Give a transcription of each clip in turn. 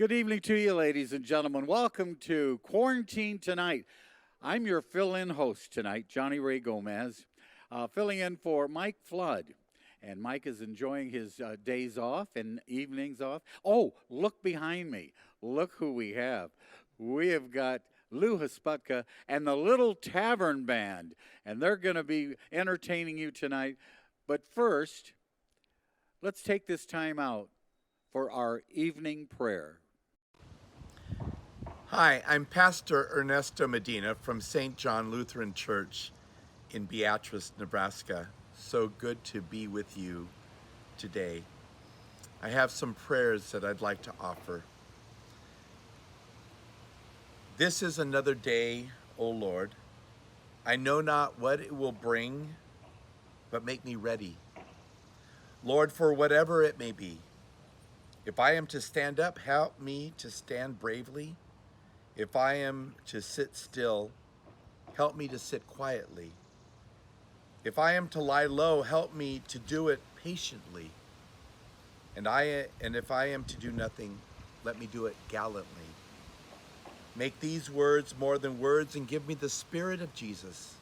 Good evening to you, ladies and gentlemen. Welcome to Quarantine Tonight. I'm your fill-in host tonight, Johnny Ray Gomez, filling in for Mike Flood. And Mike is enjoying his days off and evenings off. Oh, look behind me. Look who we have. We have got Lou Husputka and the Little Tavern Band, and they're going to be entertaining you tonight. But first, let's take this time out for our evening prayer. Hi, I'm Pastor Ernesto Medina from St. John Lutheran Church in Beatrice, Nebraska. So good to be with you today. I have some prayers that I'd like to offer. This is another day, O Lord. I know not what it will bring, but make me ready. Lord, for whatever it may be. If I am to stand up, help me to stand bravely. If I am to sit still, help me to sit quietly. If I am to lie low, help me to do it patiently. And if I am to do nothing, let me do it gallantly. Make these words more than words and give me the Spirit of Jesus.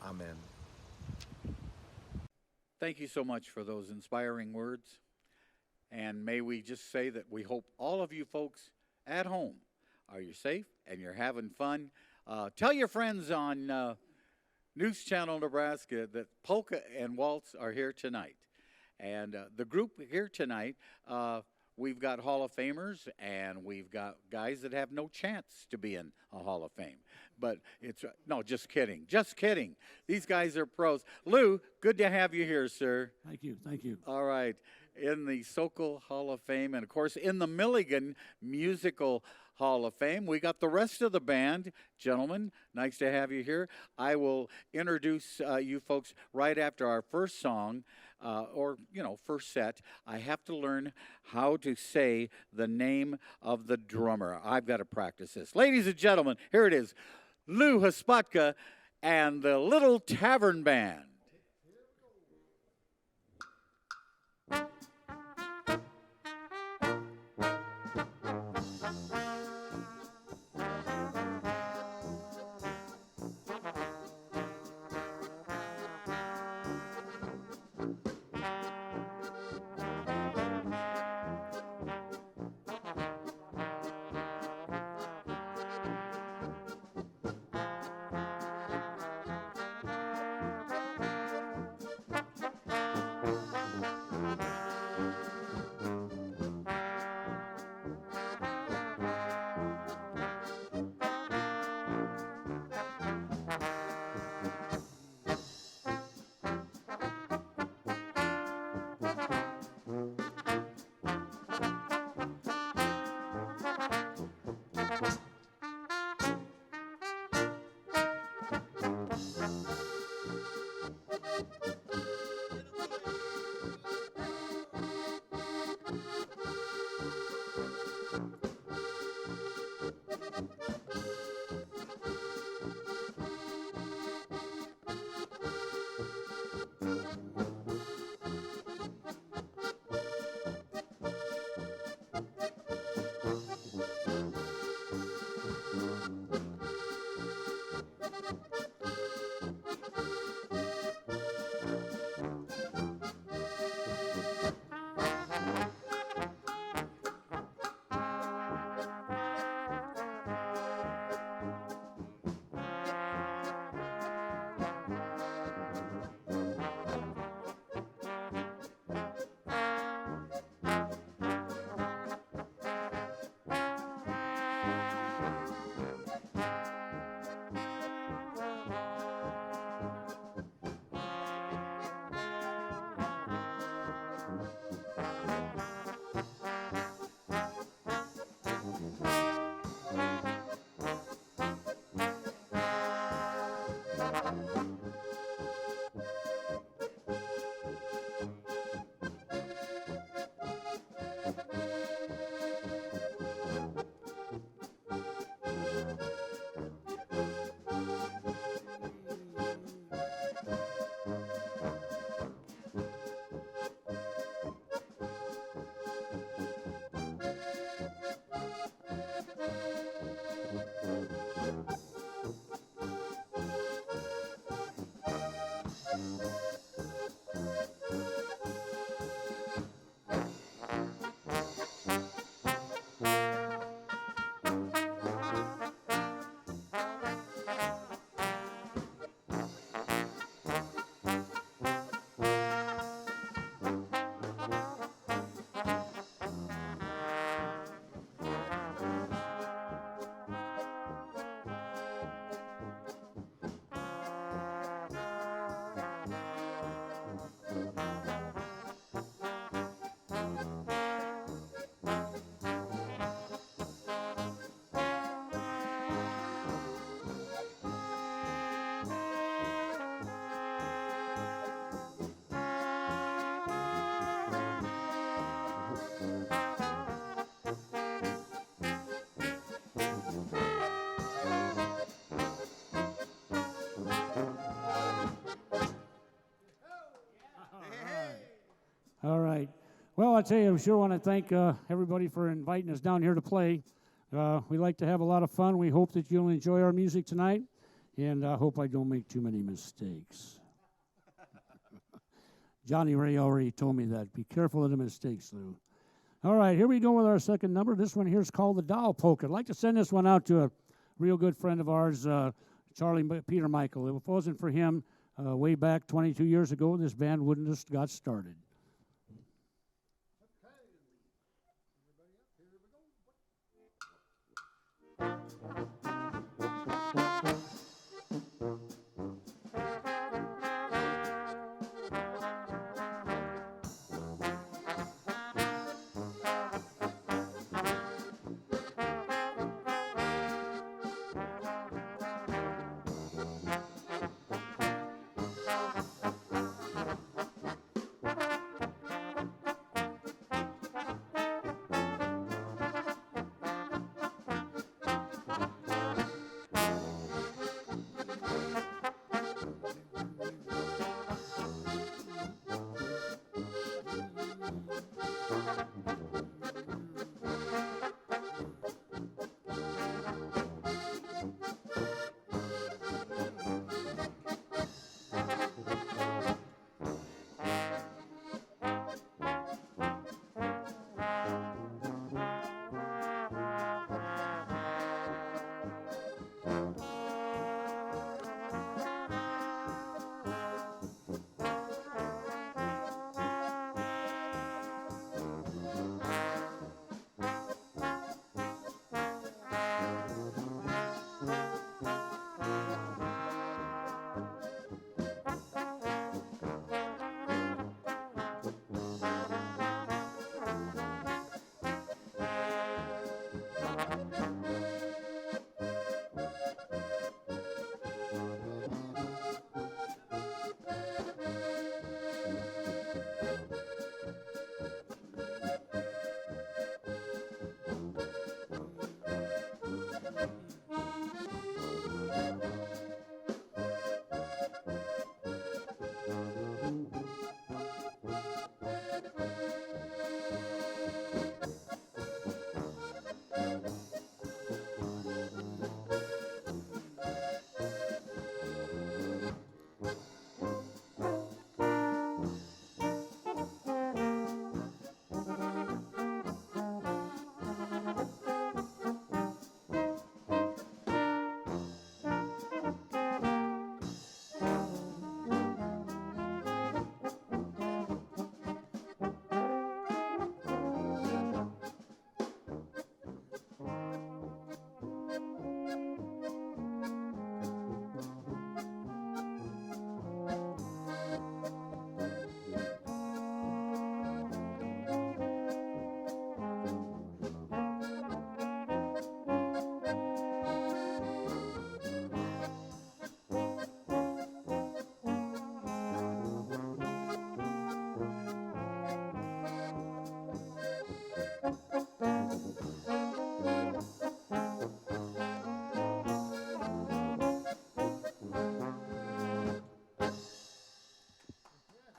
Amen. Thank you so much for those inspiring words. And may we just say that we hope all of you folks at home are you safe and you're having fun. Tell your friends on News Channel Nebraska that Polka and Waltz are here tonight. And the group here tonight, we've got Hall of Famers and we've got guys that have no chance to be in a Hall of Fame. But it's, no, just kidding. Just kidding. These guys are pros. Lou, good to have you here, sir. Thank you. Thank you. All right. In the Sokol Hall of Fame and, of course, in the Milligan Musical Hall of Fame. We got the rest of the band. Gentlemen, nice to have you here. I will introduce you folks right after our first song, first set. I have to learn how to say the name of the drummer. I've got to practice this. Ladies and gentlemen, here it is. Lou Husputka and the Little Tavern Band. All right. Well, I tell you, I sure want to thank everybody for inviting us down here to play. We like to have a lot of fun. We hope that you'll enjoy our music tonight, and I hope I don't make too many mistakes. Johnny Ray already told me that. Be careful of the mistakes, Lou. All right, here we go with our second number. This one here is called the Doll Polka. I'd like to send this one out to a real good friend of ours, Peter Michael. If it wasn't for him, way back 22 years ago, this band wouldn't have got started.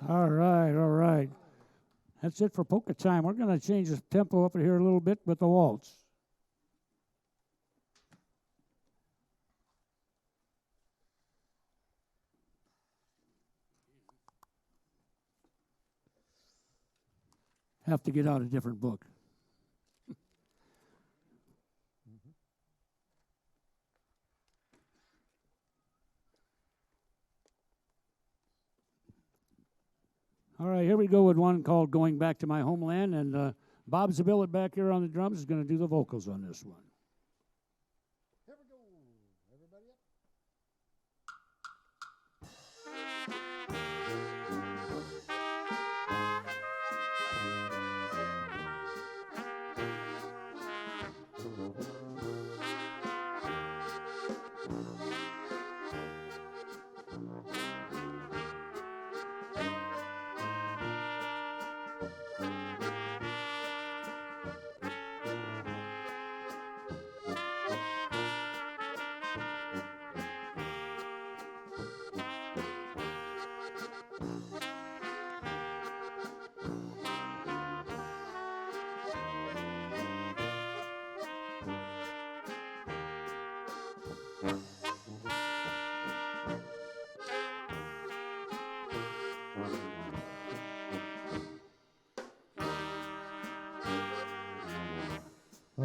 All right, all right. That's it for polka time. We're going to change the tempo up here a little bit with the waltz. Have to get out a different book. All right, here we go with one called Going Back to My Homeland, and Bob Zabillet back here on the drums is going to do the vocals on this one. Here we go. Everybody up.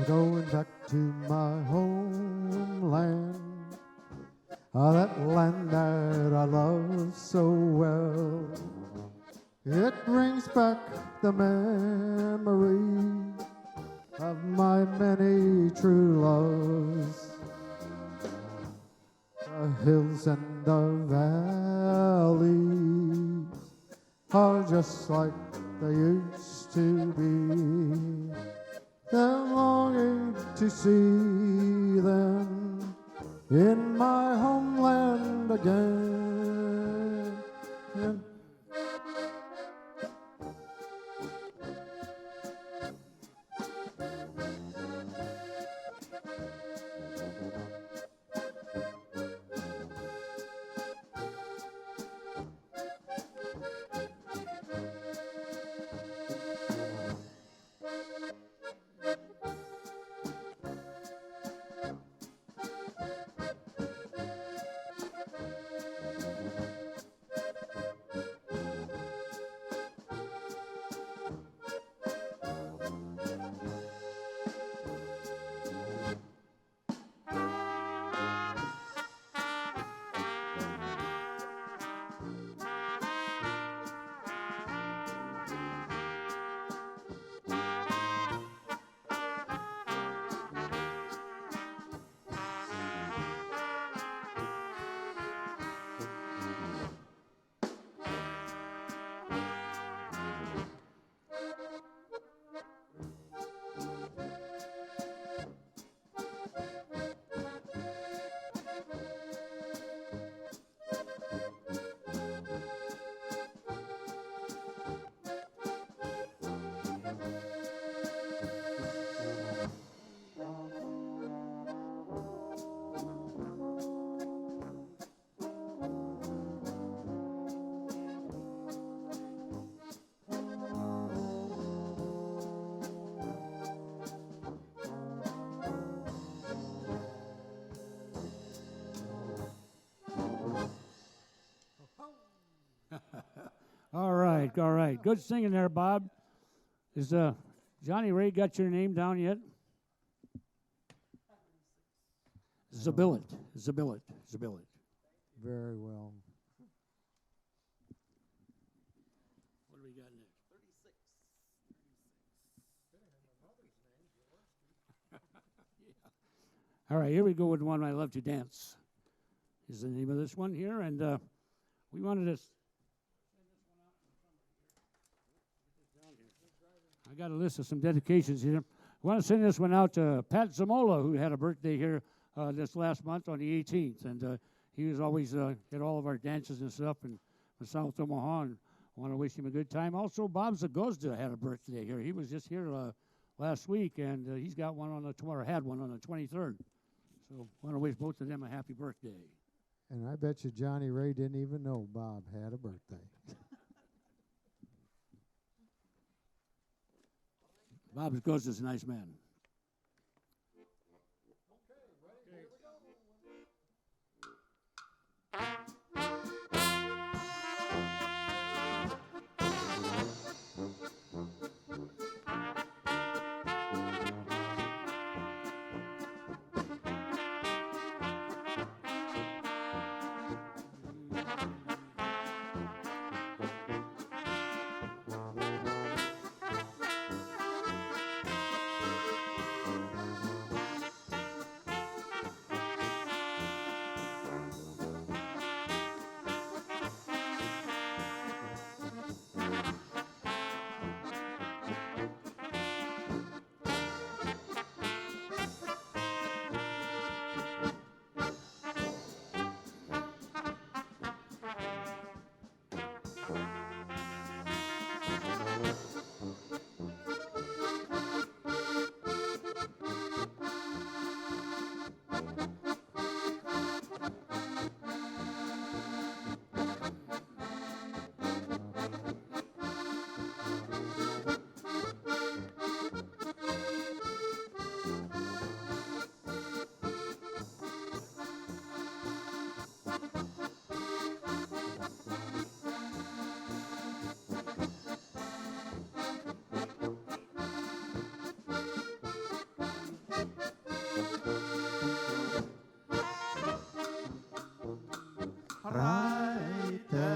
Going back to my homeland, that land that I love so well. It brings back the memory of my many true loves. The hills and the valleys are just like they used to be. I'm longing to see them in my homeland again. All right. Good singing there, Bob. Is Johnny Ray got your name down yet? Zabillet. Very well. What do we got next? 36. All right, here we go with one I Love to Dance. Is the name of this one here, and we wanted to. I got a list of some dedications here. I want to send this one out to Pat Zamola, who had a birthday here this last month on the 18th, and he was always at all of our dances and stuff in South Omaha, and I want to wish him a good time. Also, Bob Zagozda had a birthday here. He was just here last week, and he's got one on the had one on the 23rd. So I want to wish both of them a happy birthday. And I bet you Johnny Ray didn't even know Bob had a birthday. Bob Zagozda's a nice man. hrajte,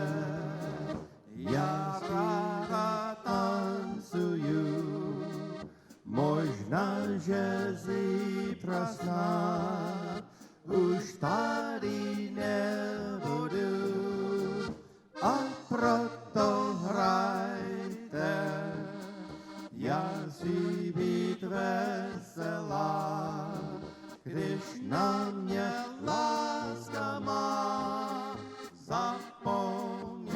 ja ráda tancuju. Možná, že zítra snad už tady nebudu, a proto hrajte, já chci být veselá, když na mě láska má zapomněla.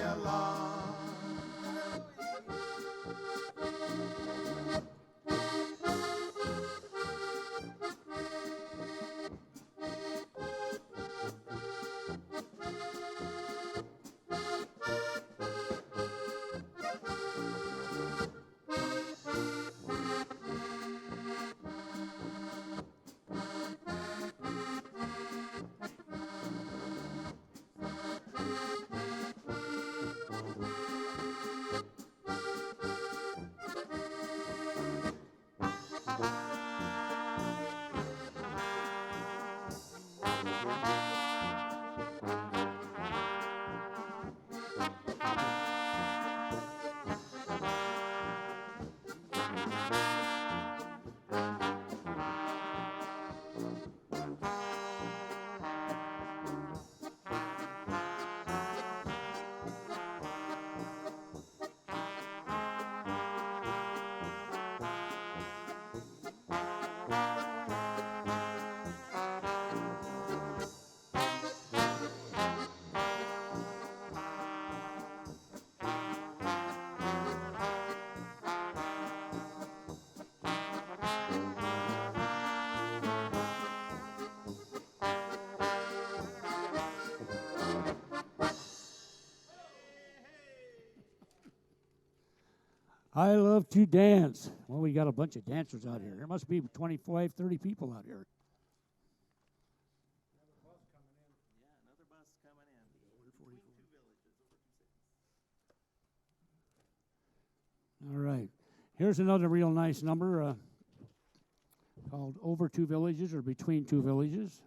I love to dance. Well, we got a bunch of dancers out here. There must be 25, 30 people out here. Another bus coming in. Between two villages. All right. Here's another real nice number called Over Two Villages or Between Two Villages.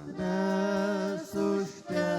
Dnes už tě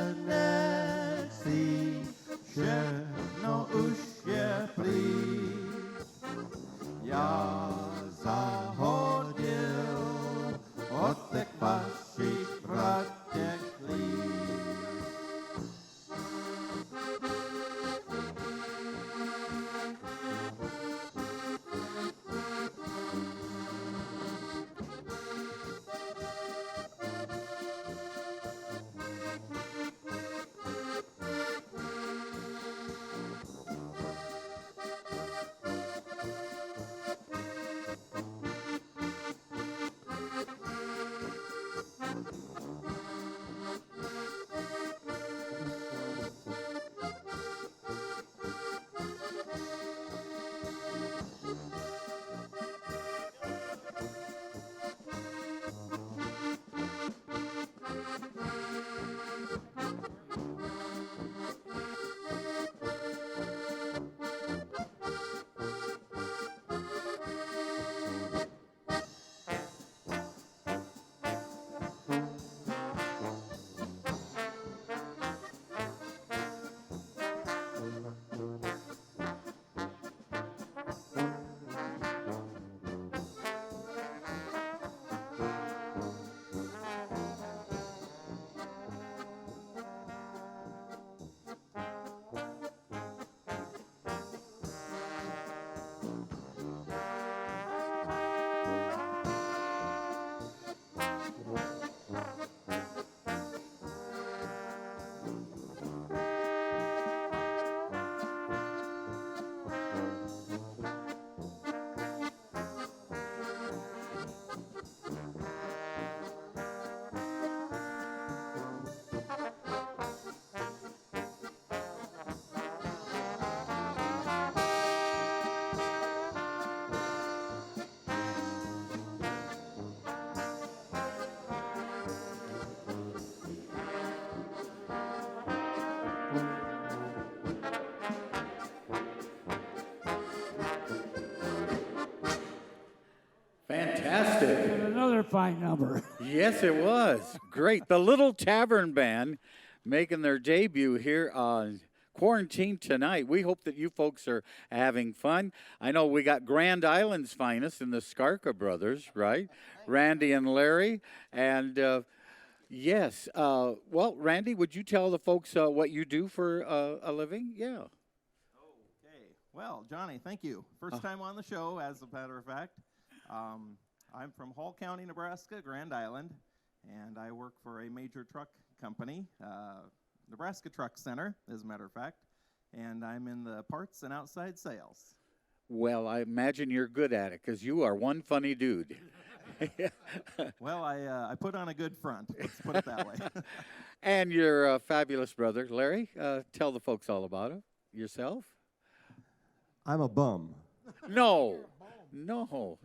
fine number. Yes, it was. Great. The Little Tavern Band making their debut here on Quarantine tonight. We hope that you folks are having fun. I know we got Grand Island's finest in the Skarka brothers, right? Randy and Larry. And yes, well, Randy, would you tell the folks what you do for a living? Yeah. Okay. Well, Johnny, thank you. First time on the show, as a matter of fact. I'm from Hall County, Nebraska, Grand Island, and I work for a major truck company, Nebraska Truck Center, as a matter of fact, and I'm in the parts and outside sales. Well, I imagine you're good at it because you are one funny dude. Well, I put on a good front, let's put it that way. And your fabulous brother, Larry. Tell the folks all about it. Yourself? I'm a bum, No. No.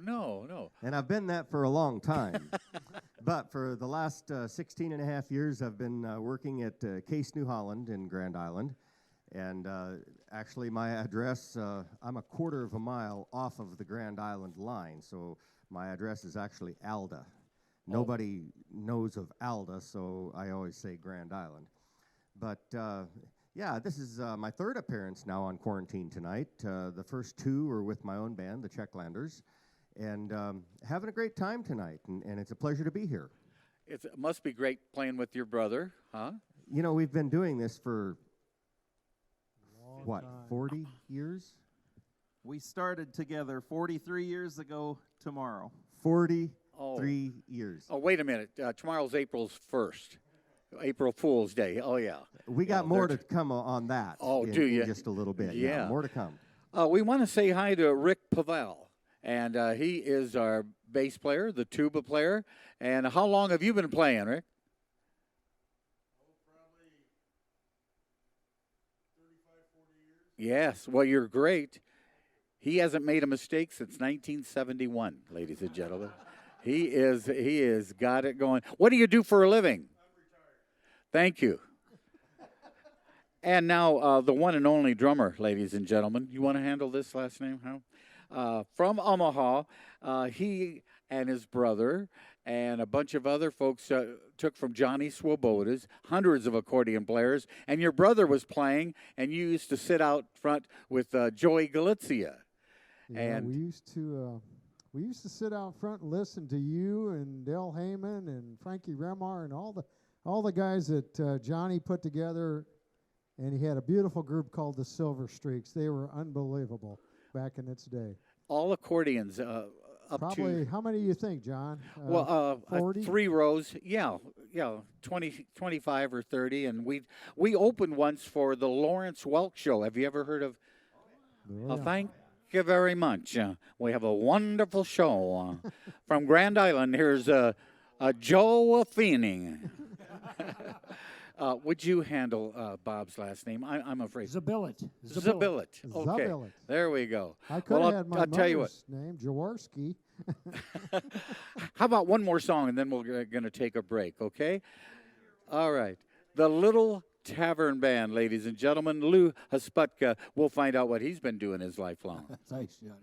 and I've been that for a long time. But for the last 16 and a half years, I've been working at Case New Holland in Grand Island. And actually, my address, I'm a quarter of a mile off of the Grand Island line, so my address is actually Alda. Nobody knows of Alda, so I always say Grand Island. But yeah, this is my third appearance now on Quarantine tonight. The first two were with my own band, the Checklanders, and having a great time tonight, and it's a pleasure to be here. It must be great playing with your brother, huh? You know, we've been doing this for, Long what, time. 40 years? We started together 43 years ago tomorrow. 43 years. Oh, wait a minute. Tomorrow's April's 1st. April Fool's Day. Oh, yeah. We got more to come on that. Oh, in, do in ya? just a little bit. Yeah. More to come. We want to say hi to Rick Pavel, and he is our bass player, the tuba player. And how long have you been playing, Rick? Yes, well, you're great. He hasn't made a mistake since 1971, ladies and gentlemen. He is got it going. What do you do for a living? I'm retired. Thank you. And now the one and only drummer, ladies and gentlemen. You want to handle this last name, Hal? From Omaha, he and his brother and a bunch of other folks took from Johnny Swoboda's, hundreds of accordion players, and your brother was playing, and you used to sit out front with Joey Galizia. Yeah, And- we used to sit out front and listen to you and Del Heyman and Frankie Remar and all the guys that Johnny put together, and he had a beautiful group called the Silver Streaks. They were unbelievable back in its day. All accordions up Probably, to, how many do you think, John? well, 40? 3 rows. Yeah, 20, 25 or 30. And we opened once for the Lawrence Welk Show. Have you ever heard of? Oh, yeah. Thank you very much. We have a wonderful show from Grand Island. Here's a Joe Feening. Would you handle Bob's last name? I'm afraid. Zabillet. Zabillet. Okay, Zabillet. there we go. I could have Well, had my I'll tell you what. mother's name, Jaworski. How about one more song and then we're going to take a break, okay? All right. The Little Tavern Band, ladies and gentlemen. Lou Hasputka. We'll find out what he's been doing his life long. Thanks, Johnny.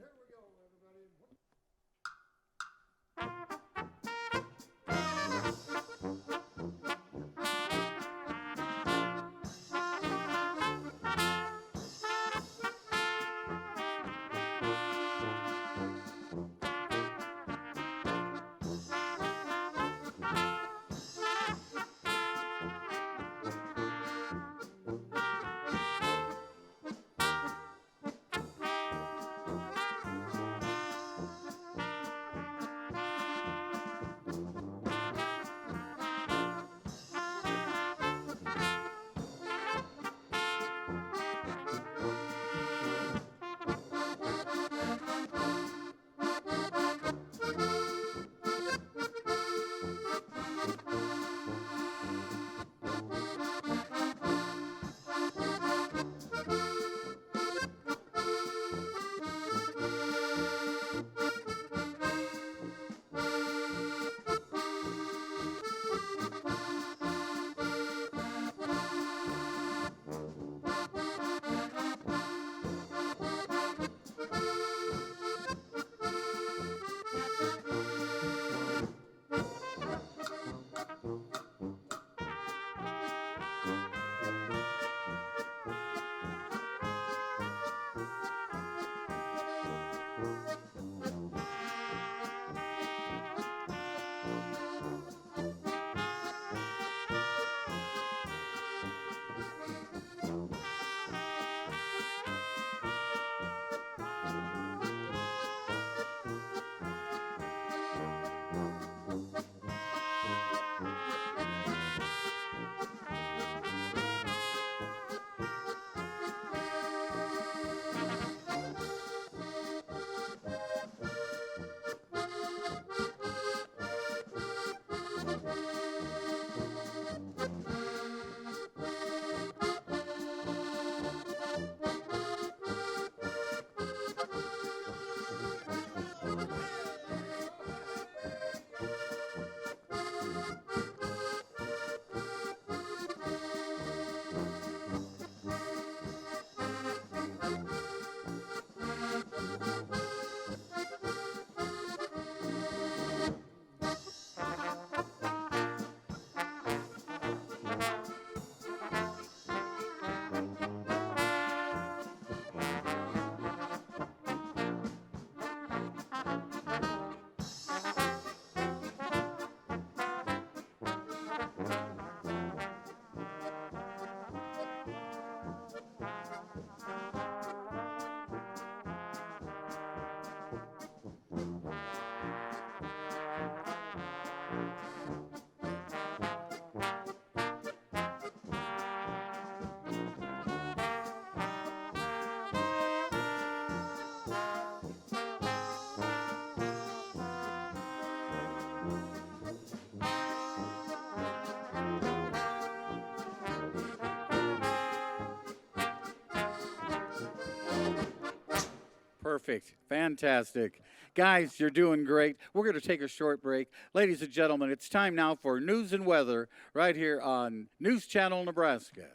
Perfect. Fantastic. Guys, you're doing great. We're going to take a short break. Ladies and gentlemen, it's time now for news and weather right here on News Channel Nebraska.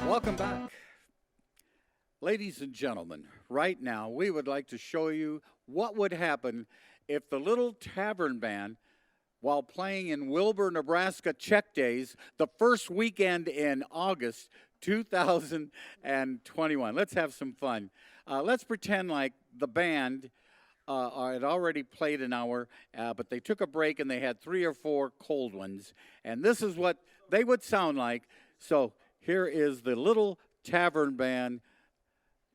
Welcome back. Ladies and gentlemen, right now we would like to show you what would happen if the little Tavern band, while playing in Wilbur, Nebraska Czech Days, the first weekend in August 2021. Let's have some fun. Let's pretend like the band had already played an hour, but they took a break and they had 3 or 4 cold ones. And this is what they would sound like. So here is the little Tavern band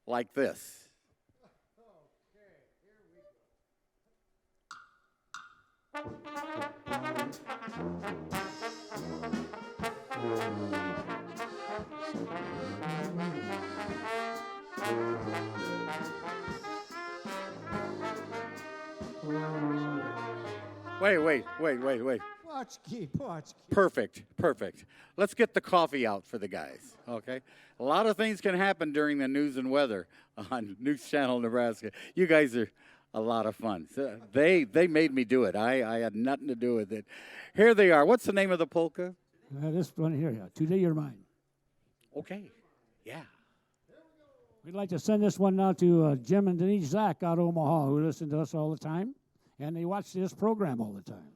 like this. Wait. Watchkey. Perfect. Let's get the coffee out for the guys, okay? A lot of things can happen during the news and weather on News Channel Nebraska. You guys are a lot of fun. So they made me do it. I had nothing to do with it. Here they are. What's the name of the polka? This one here, yeah. Today You're Mine. Okay, yeah. We'd like to send this one now to Jim and Denise Zach out of Omaha, who listen to us all the time, and they watch this program all the time.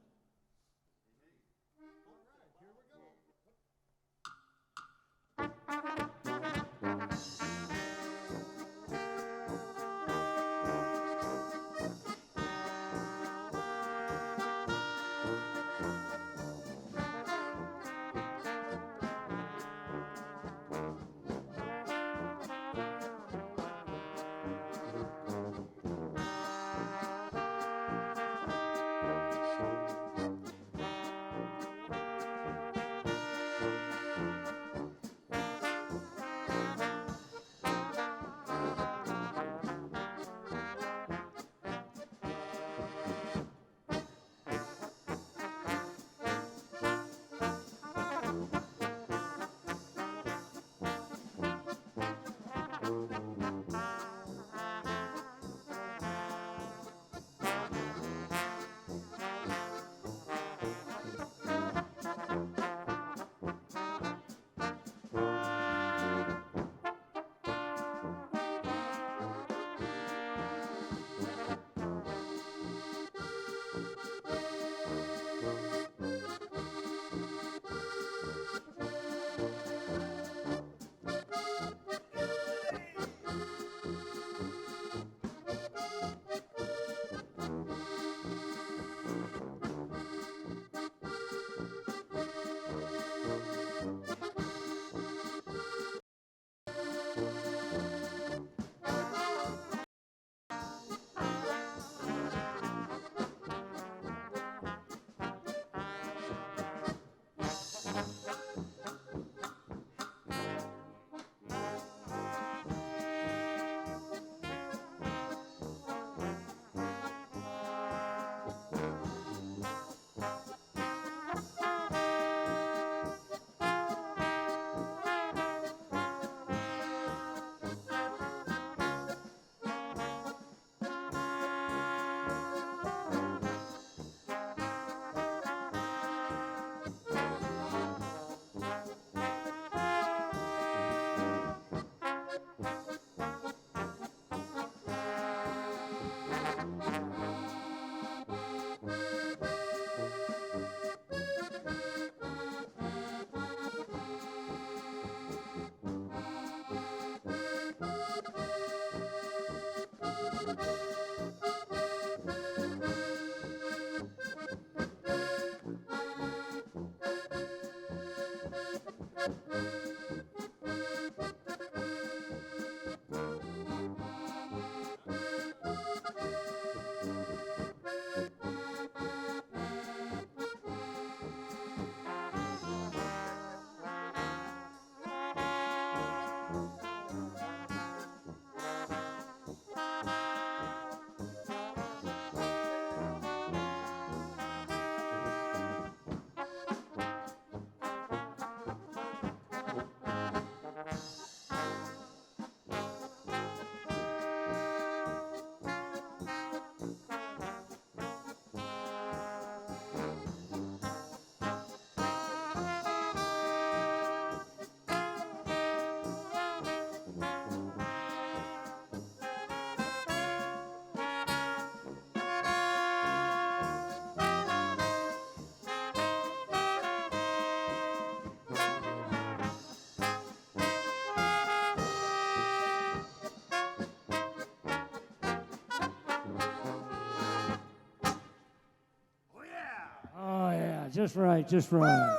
Just right, just right.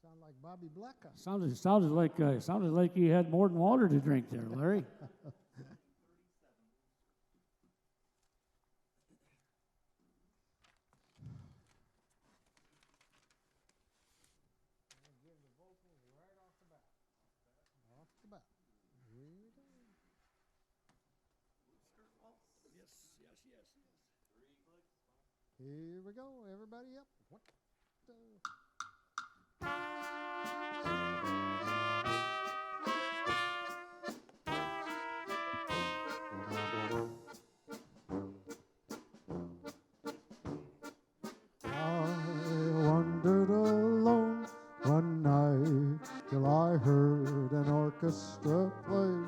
Sound like Bobby Blacka. Sounded like you had more than water to drink there, Larry. Off the bat. Here we go. Here we go, everybody up. What the? I wandered alone one night till I heard an orchestra play.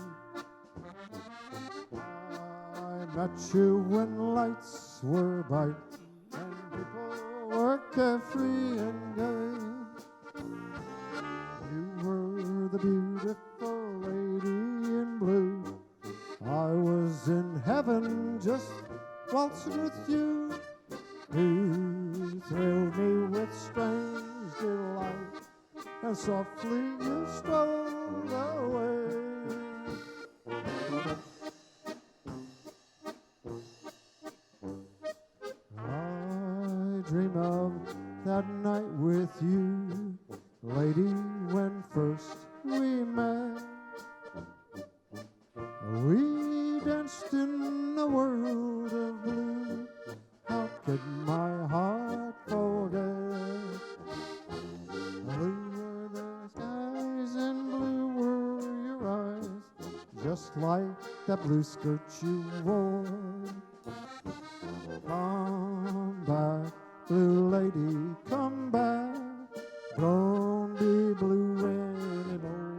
I met you when lights were bright and people were carefree and gay. You were the beautiful lady in blue. I was in heaven just waltzing with you. You thrilled me with strange delight, and softly you strolled away. I dream of that night with you, lady, when first we met. We danced in a world of blue. How could my heart forget? Blue were the skies and blue were your eyes, just like that blue skirt you wore. Come back, blue lady, come back. Don't be blue anymore.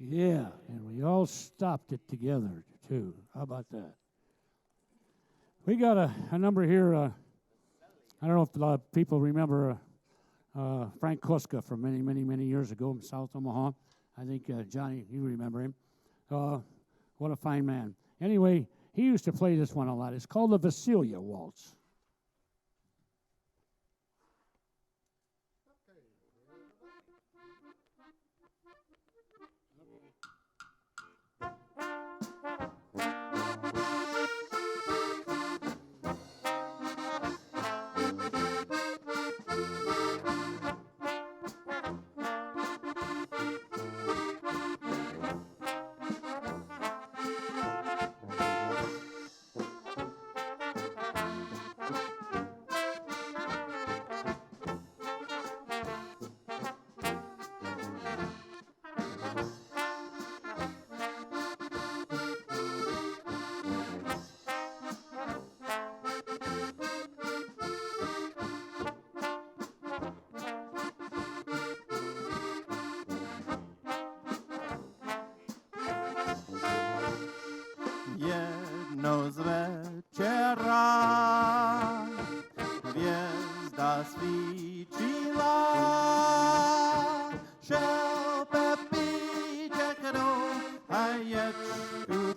Yeah, and we all stopped it together, too. How about that? We got a number here. I don't know if a lot of people remember Frank Koska from many, many, many years ago in South Omaha. I think, Johnny, you remember him. What a fine man. Anyway, he used to play this one a lot. It's called the Vasilia Waltz.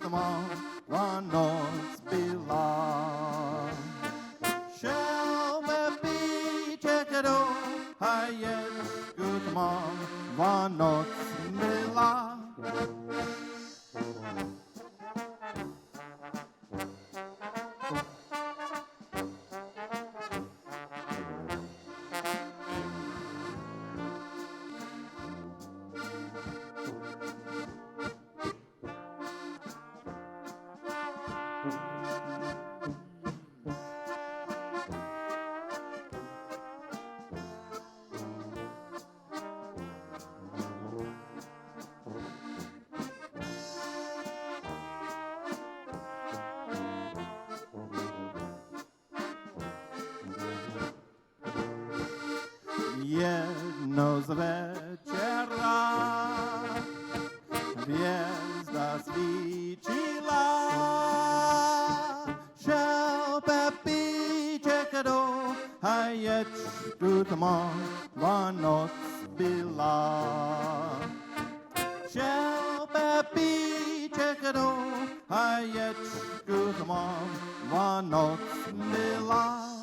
Gutemon, Vanos Bila. Shall be Chekado, Hayet, Gutemon, Vanos Bila. Jedno z večera hviezda svíčila. Shall Pepi Čekado Haječ Gutemon Vanoc byla. Shall Pepi Čekado Haječ Gutemon Vanoc byla.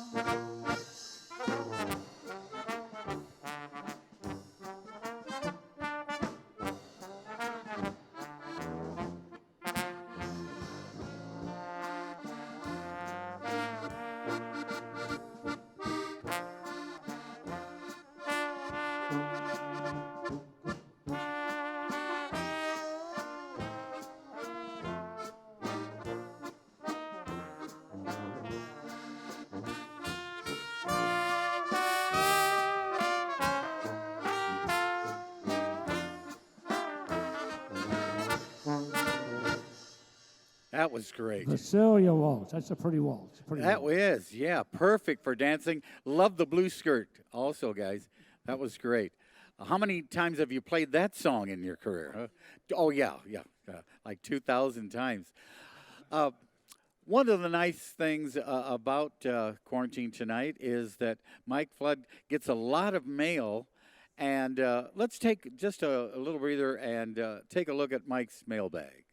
That was great. Visalia Waltz. That's a pretty waltz. That is, yeah, perfect for dancing. Love the blue skirt also, guys. That was great. How many times have you played that song in your career? Huh? Oh, yeah, like 2,000 times. One of the nice things about Quarantine Tonight is that Mike Flood gets a lot of mail. And let's take just a little breather and take a look at Mike's mailbag.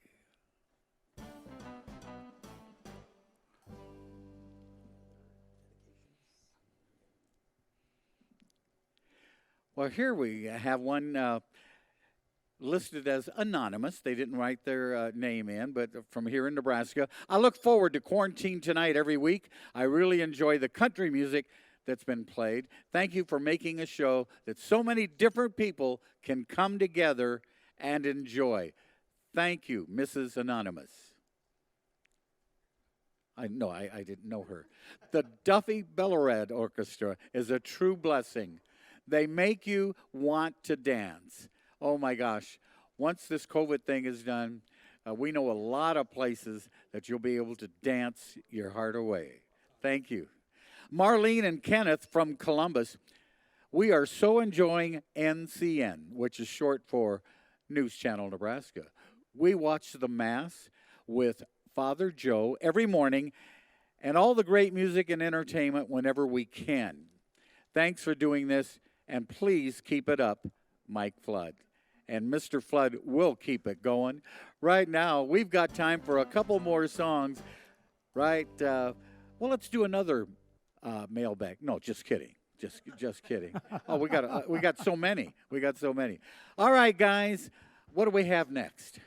Well, here we have one listed as anonymous. They didn't write their name in, but from here in Nebraska. I look forward to Quarantine Tonight every week. I really enjoy the country music that's been played. Thank you for making a show that so many different people can come together and enjoy. Thank you, Mrs. Anonymous. I didn't know her. The Duffy Bellerad Orchestra is a true blessing. They make you want to dance. Oh, my gosh. Once this COVID thing is done, we know a lot of places that you'll be able to dance your heart away. Thank you. Marlene and Kenneth from Columbus, we are so enjoying NCN, which is short for News Channel Nebraska. We watch the Mass with Father Joe every morning and all the great music and entertainment whenever we can. Thanks for doing this. And please keep it up, Mike Flood. And Mr. Flood will keep it going. Right now, we've got time for a couple more songs. Right? Well, let's do another mailbag. No, just kidding. Just kidding. Oh, we got so many. We got so many. All right, guys. What do we have next?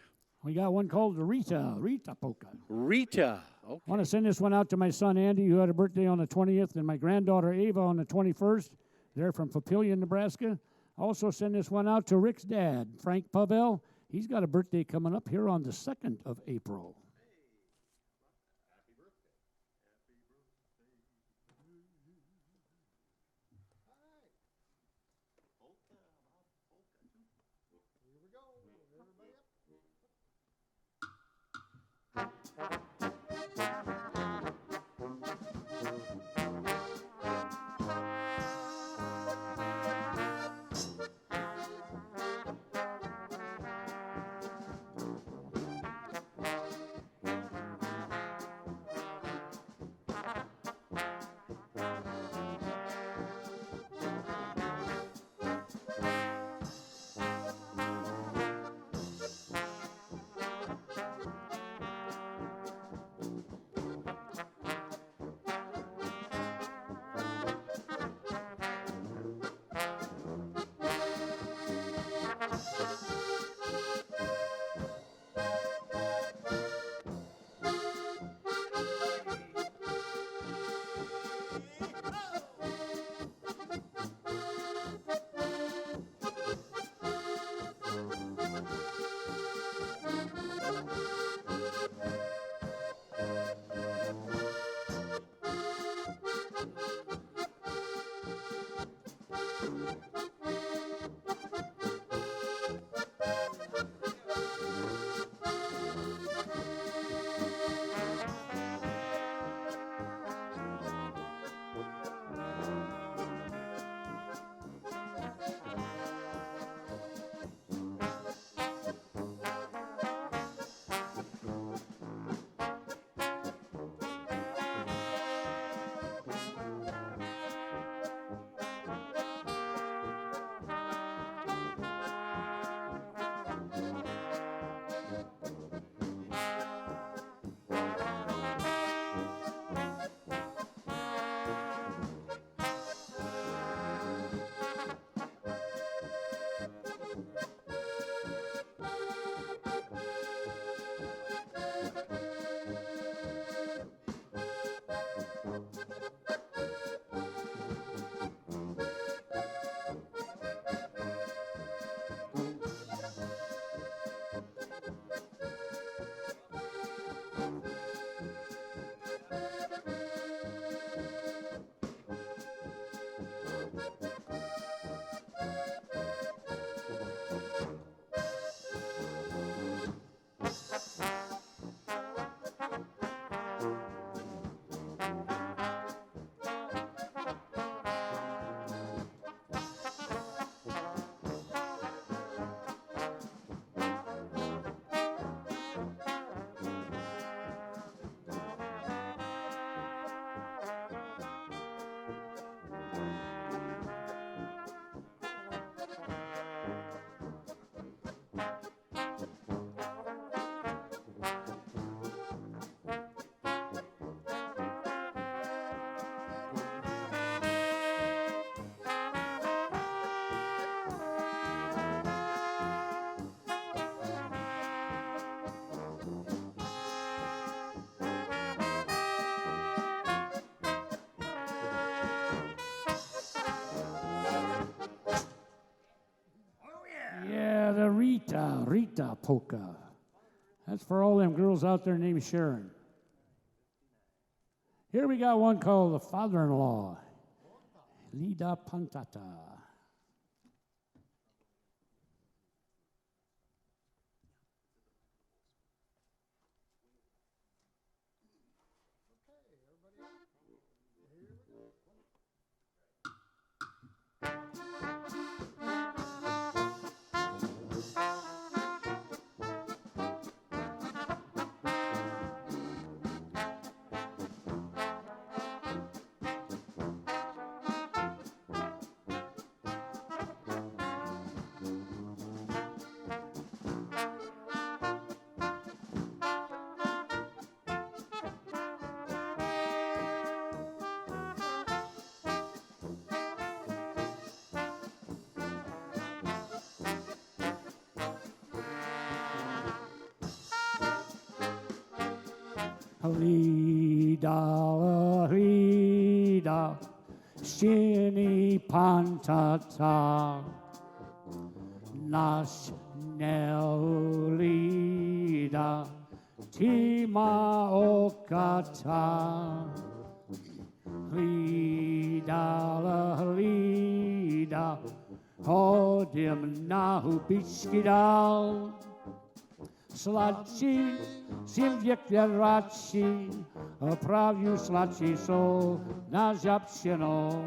We got one called the Rita Polka. Rita. Okay. I want to send this one out to my son Andy, who had a birthday on the 20th, and my granddaughter Ava on the 21st. They're from Papillion, Nebraska. Also send this one out to Rick's dad, Frank Pavel. He's got a birthday coming up here on the 2nd of April. Rita polka. That's for all them girls out there named Sharon. Here we got one called The Father-in-Law. Lida Pantata. Lida, Lida, Shini Pantata, Nash Nelida, Tima Okata, Lida, Lida, Hodim Nahu Bishkidal. Sladší, sim věkvěračí, opravdu sladší jsou na žabštěnou.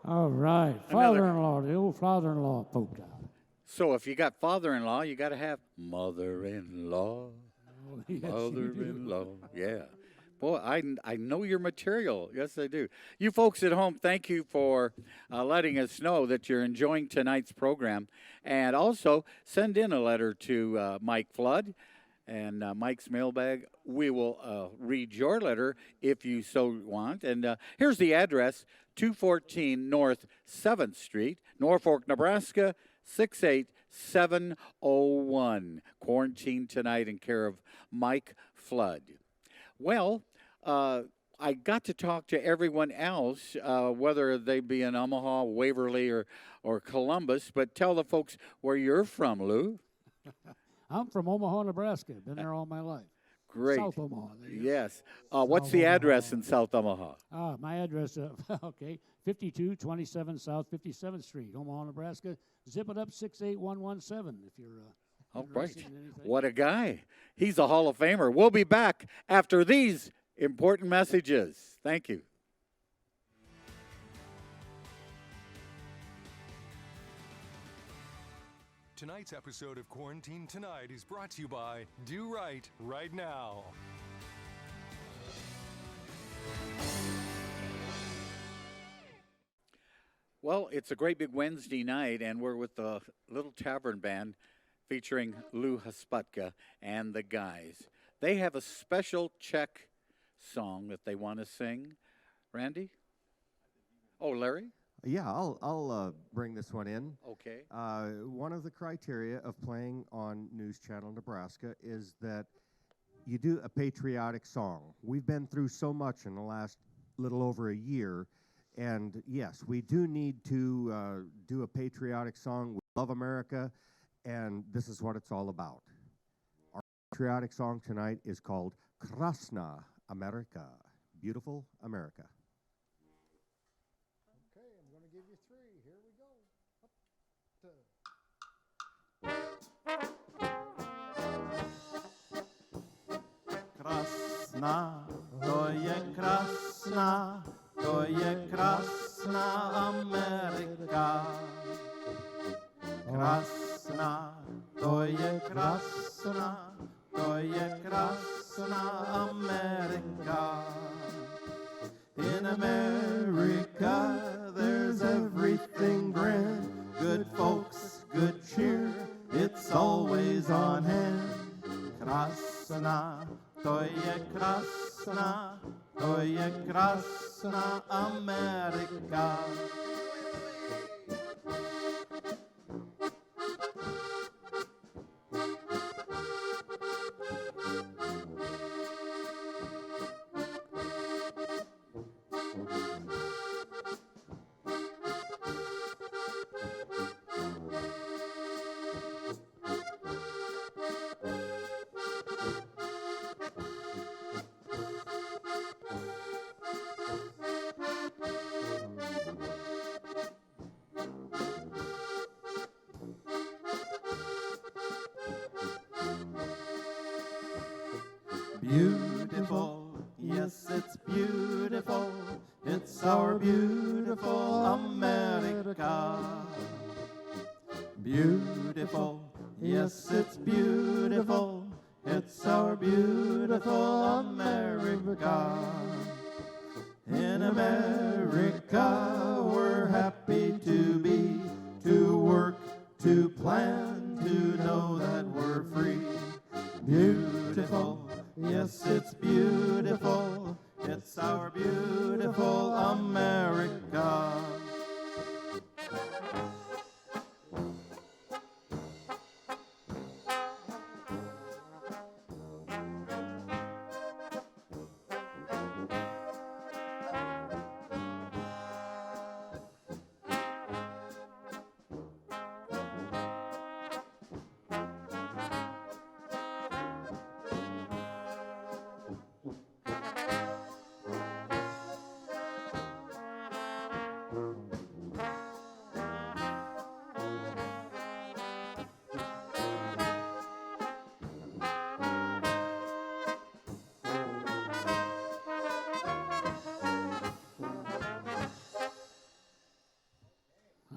All right, father-in-law, the old father-in-law polka. So if you got father-in-law, you got to have mother-in-law. Yes, Mother-in-law, yeah. Boy, I know your material. Yes, I do. You folks at home, thank you for letting us know that you're enjoying tonight's program. And also, send in a letter to Mike Flood and Mike's mailbag. We will read your letter if you so want. And here's the address, 214 North 7th Street, Norfolk, Nebraska, 68701. Quarantine tonight in care of Mike Flood. Well, I got to talk to everyone else, whether they be in Omaha, Waverly, or Columbus, but tell the folks where you're from, Lou. I'm from Omaha, Nebraska. Been there all my life. Great. South Omaha. There you go. Yes. What's South the Omaha. address in South Omaha? My address, okay, 5227 South 57th Street, Omaha, Nebraska. Zip it up 68117 if you're All right. interested in anything. What a guy. He's a Hall of Famer. We'll be back after these important messages. Thank you. Tonight's episode of Quarantine Tonight is brought to you by Do Right Right Now. Well, it's a great big Wednesday night, and we're with the Little Tavern Band featuring Lou Hasputka and the guys. They have a special Czech song that they want to sing. Randy? Oh, Larry? Yeah, I'll bring this one in. Okay. One of the criteria of playing on News Channel Nebraska is that you do a patriotic song. We've been through so much in the last little over a year, and yes, we do need to do a patriotic song. We love America, and this is what it's all about. Our patriotic song tonight is called Krasna Amerika, Beautiful America. Okay, I'm going to give you 3. Here we go. Krasna, to je krasna Amerika. Krasna, to je krasna Amerika. In America, there's everything grand. Good folks, good cheer, it's always on hand. Krasna, to je krasna Amerika. Beautiful, yes, it's beautiful. It's our beautiful America. Beautiful, yes, it's beautiful. It's our beautiful America. In America, we're happy to be, to work, to plan, to know that we're free. Beautiful, yes, it's beautiful. It's our beautiful America.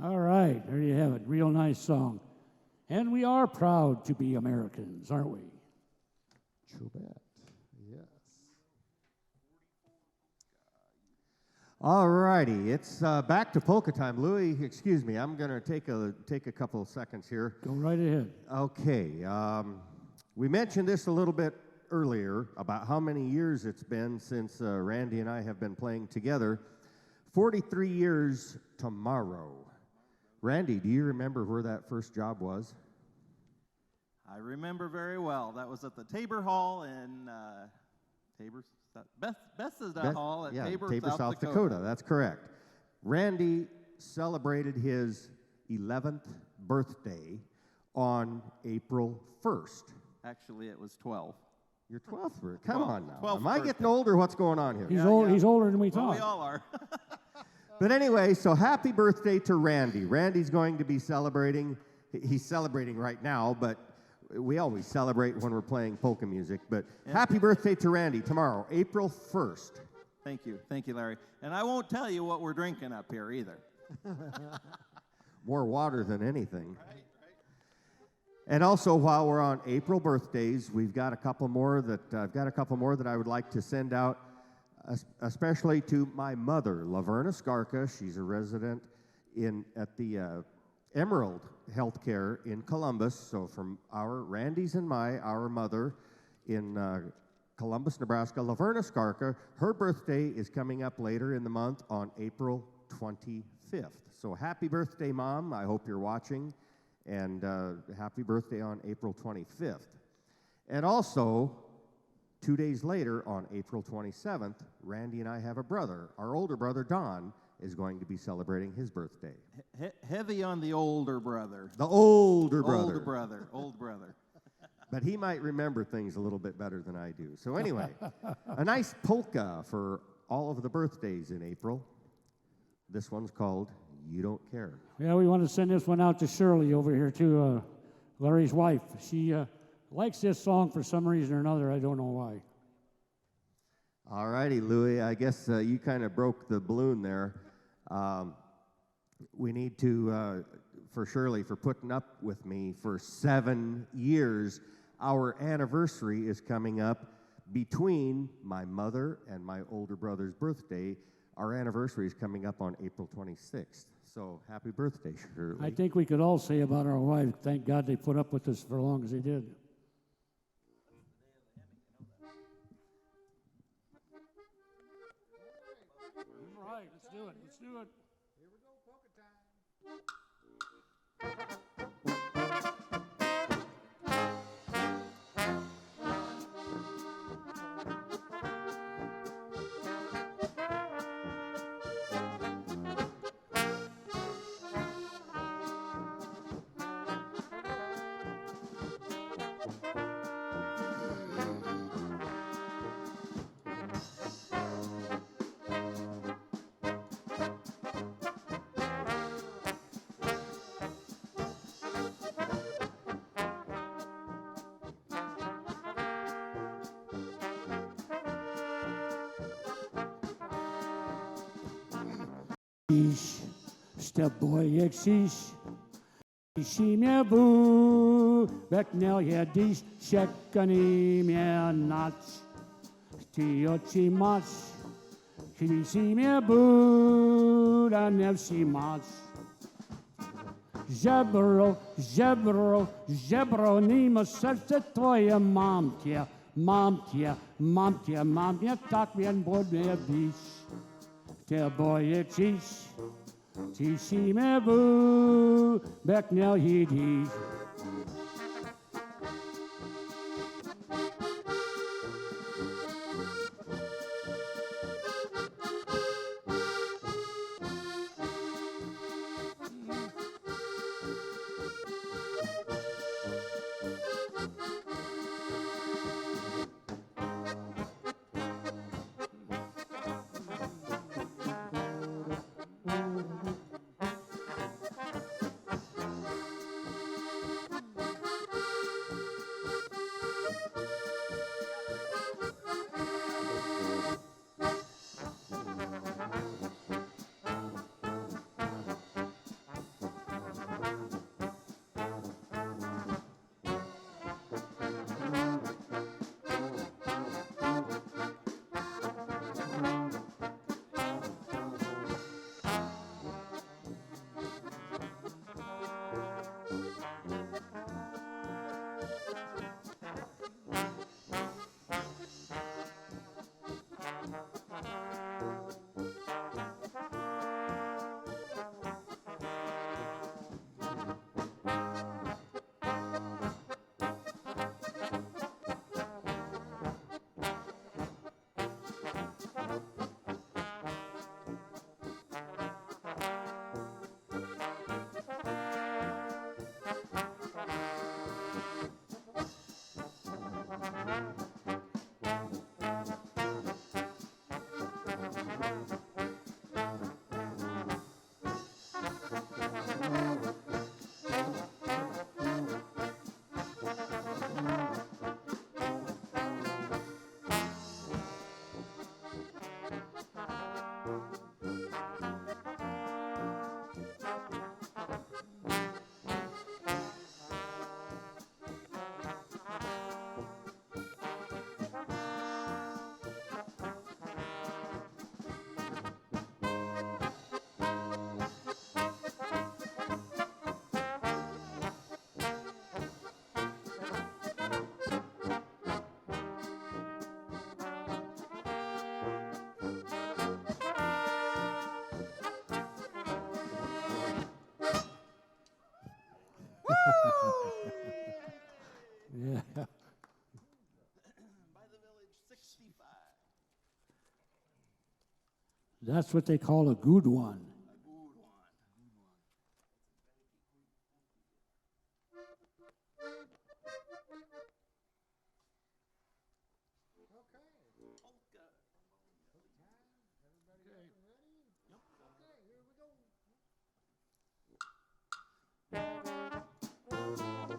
All right, there you have it. Real nice song. And we are proud to be Americans, aren't we? True bet. Yes. All righty, it's back to polka time. Louis, excuse me, I'm going to take a couple of seconds here. Go right ahead. Okay, we mentioned this a little bit earlier about how many years it's been since Randy and I have been playing together. 43 years tomorrow. Randy, do you remember where that first job was? I remember very well. That was at the Tabor Hall in Bethesda Hall at Tabor, South Dakota. That's correct. Randy celebrated his 11th birthday on April 1st. Actually, it was 12. Your 12th birthday? Come on now. 12th Am I birthday. getting older? What's going on here? He's old. He's older than we Well, thought. we all are. But anyway, so happy birthday to Randy. Randy's going to be celebrating. He's celebrating right now, but we always celebrate when we're playing polka music. But happy birthday to Randy tomorrow, April 1st. Thank you, Larry. And I won't tell you what we're drinking up here either. More water than anything. Right. And also, while we're on April birthdays, I've got a couple more that I would like to send out, especially to my mother, Laverna Skarka. She's a resident at the Emerald Healthcare in Columbus. So from Randy's and our mother in Columbus, Nebraska, Laverna Skarka, her birthday is coming up later in the month on April 25th. So happy birthday, Mom. I hope you're watching. And happy birthday on April 25th. And also, 2 days later, on April 27th, Randy and I have a brother. Our older brother, Don, is going to be celebrating his birthday. Heavy on the older brother. The older brother. Older brother. Old brother. But he might remember things a little bit better than I do. So anyway, a nice polka for all of the birthdays in April. This one's called You Don't Care. Yeah, we want to send this one out to Shirley over here, too, Larry's wife. She likes this song for some reason or another. I don't know why. All righty, Louie. I guess you kind of broke the balloon there. We need to, for Shirley, for putting up with me for 7 years. Our anniversary is coming up between my mother and my older brother's birthday. Our anniversary is coming up on April 26th. So happy birthday, Shirley. I think we could all say about our wife, thank God they put up with us for as long as they did. All right, let's do it. Let's do it. Here we go, polka time. Step boy exis, Shimia boo, Becknell Yadish, Shekani mea nats, Tiochi mats, Shimia boo, Danevsi mats. Zebro, nima serce tvoje mamtje, mamtje, tak mi en bodne biš. Te boje čiš, ti si me bu, Becknell Yadish. Yeah. By the village, 65. That's what they call a good one. A good one. Polka.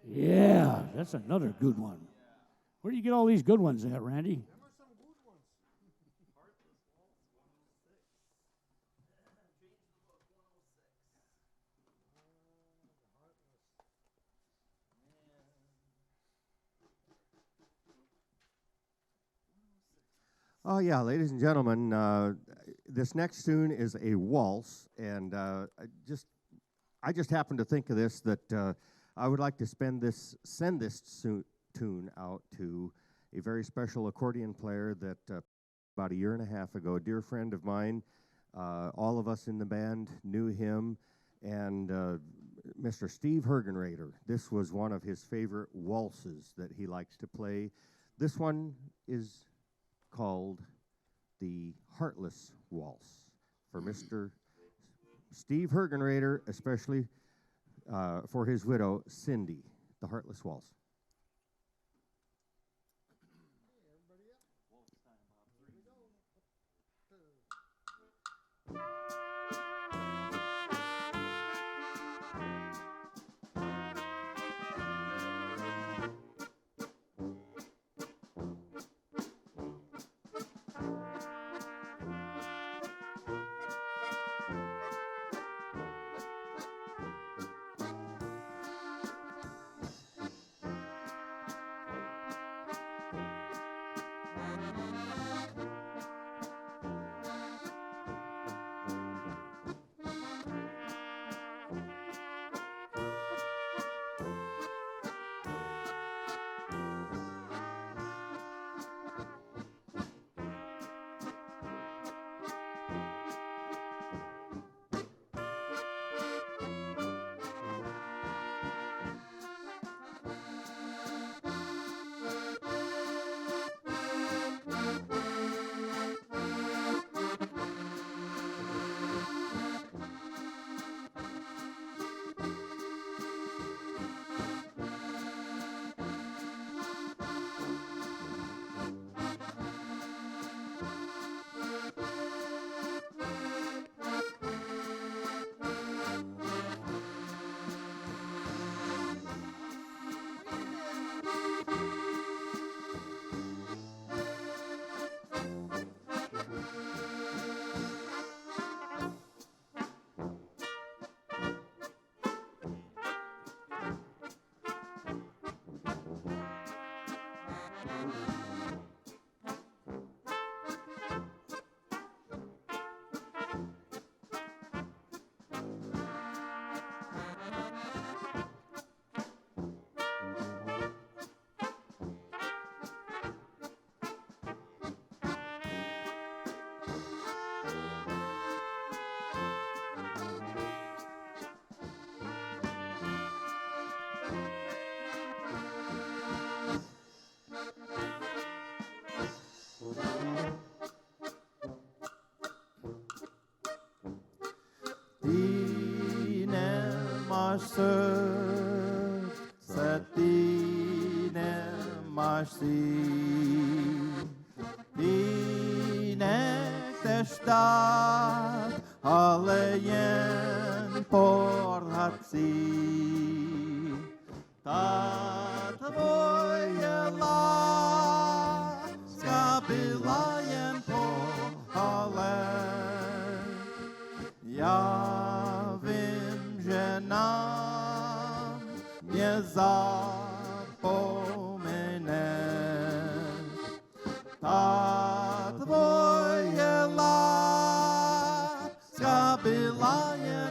Yeah, that's another good one. Where do you get all these good ones at, Randy? Oh yeah, ladies and gentlemen, this next tune is a waltz, and I just happened to think of this that I would like to send this tune out to a very special accordion player that about a year and a half ago, a dear friend of mine. All of us in the band knew him, and Mr. Steve Hergenrader. This was one of his favorite waltzes that he likes to play. This one is called the Heartless Waltz for Mr. Steve Hergenrader, especially for his widow, Cindy, the Heartless Waltz. söt, settine marsi. Dinek der stad, allejen porhat si. Ta tvoje láska byla jen po Já vím, že nám nezapomene. Ta tvoje láska byla jen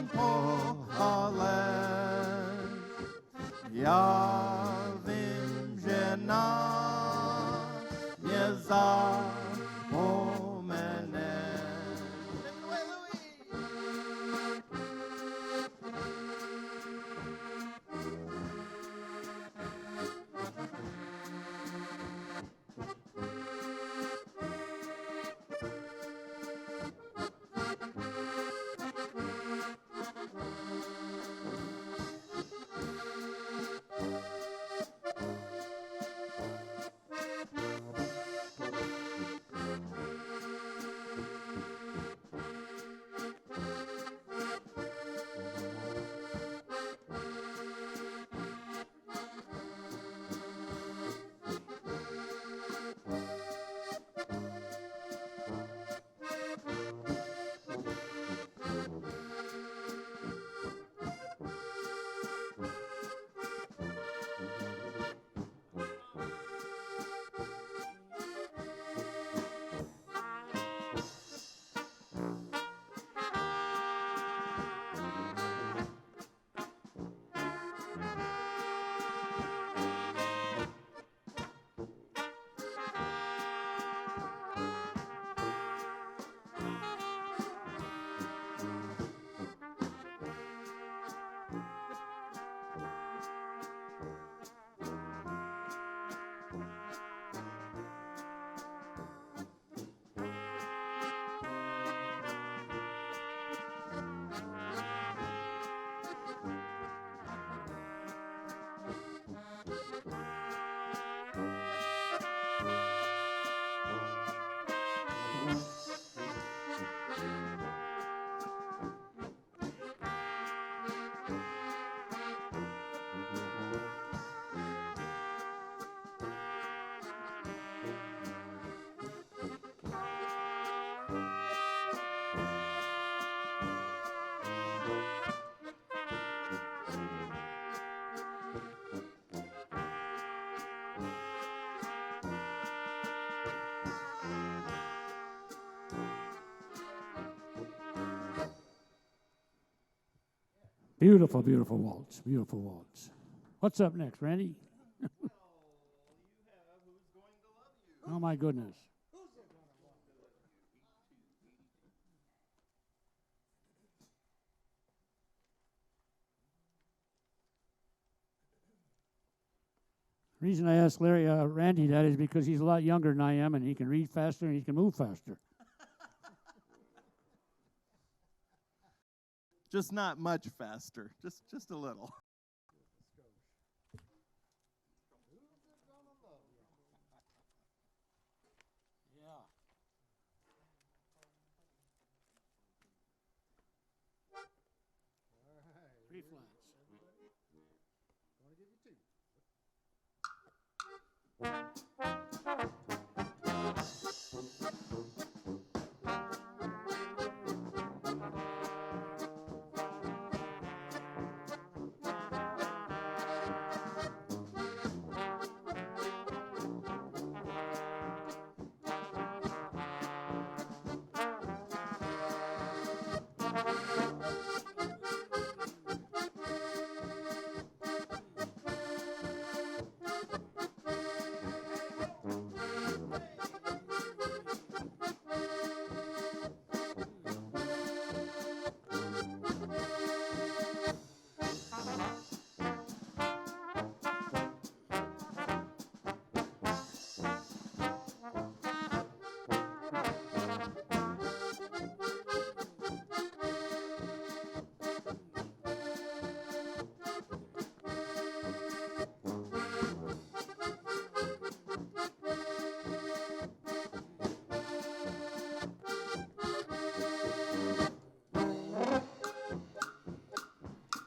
Já vím, že nám nezapomene. Beautiful, beautiful waltz. Beautiful waltz. What's up next, Randy? Oh, my goodness. The reason I asked Randy that is because he's a lot younger than I am, and he can read faster and he can move faster. Just not much faster, just a little. Three flats.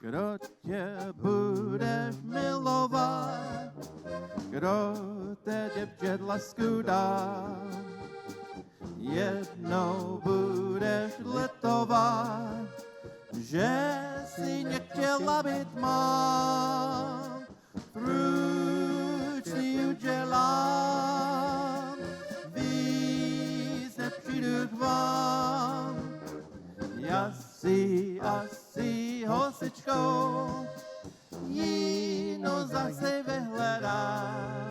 Grodje budeš milovat, kdo te děvče laskudá. Jednou budeš litovat, že si nechtěla být má. Proč si udělám, víc nepřijdu k vám. Já si asi hosičkou jinou zase vyhledám.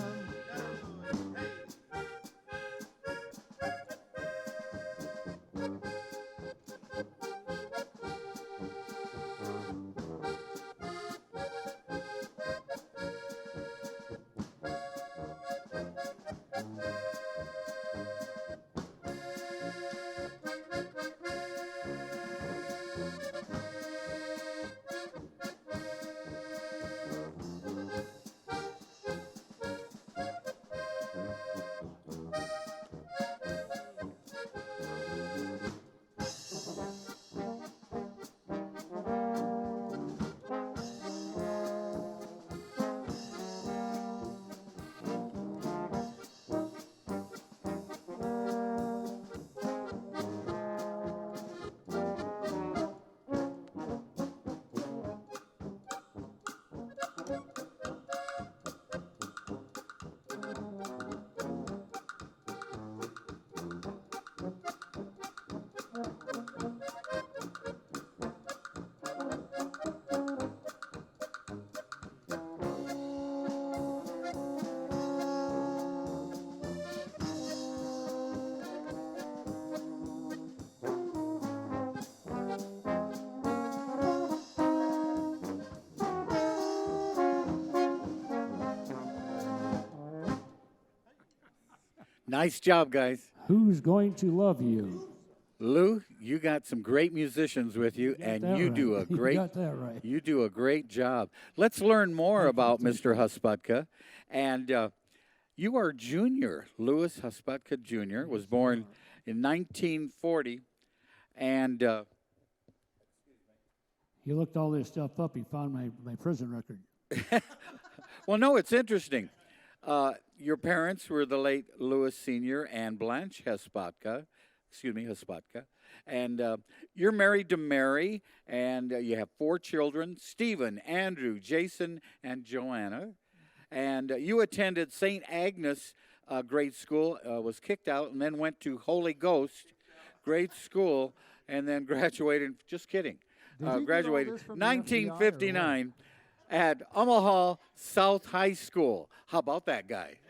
Nice job, guys. Who's going to love you? Lou, you got some great musicians with you, got and that you right. do a You great got that right. You do a great job. Let's learn more about Mr. Husputka. And you are junior. Louis Husputka Jr. was born in 1940. And He looked all this stuff up. He found my prison record. well, no, it's interesting. Your parents were the late Louis Sr. and Blanche Husputka. Husputka. And you're married to Mary, and you have 4 children, Stephen, Andrew, Jason, and Joanna. And you attended St. Agnes grade school, was kicked out, and then went to Holy Ghost grade school, and then graduated, just kidding, Did you get all graduated this from the FBI or what? 1959 at Omaha South High School. How about that guy?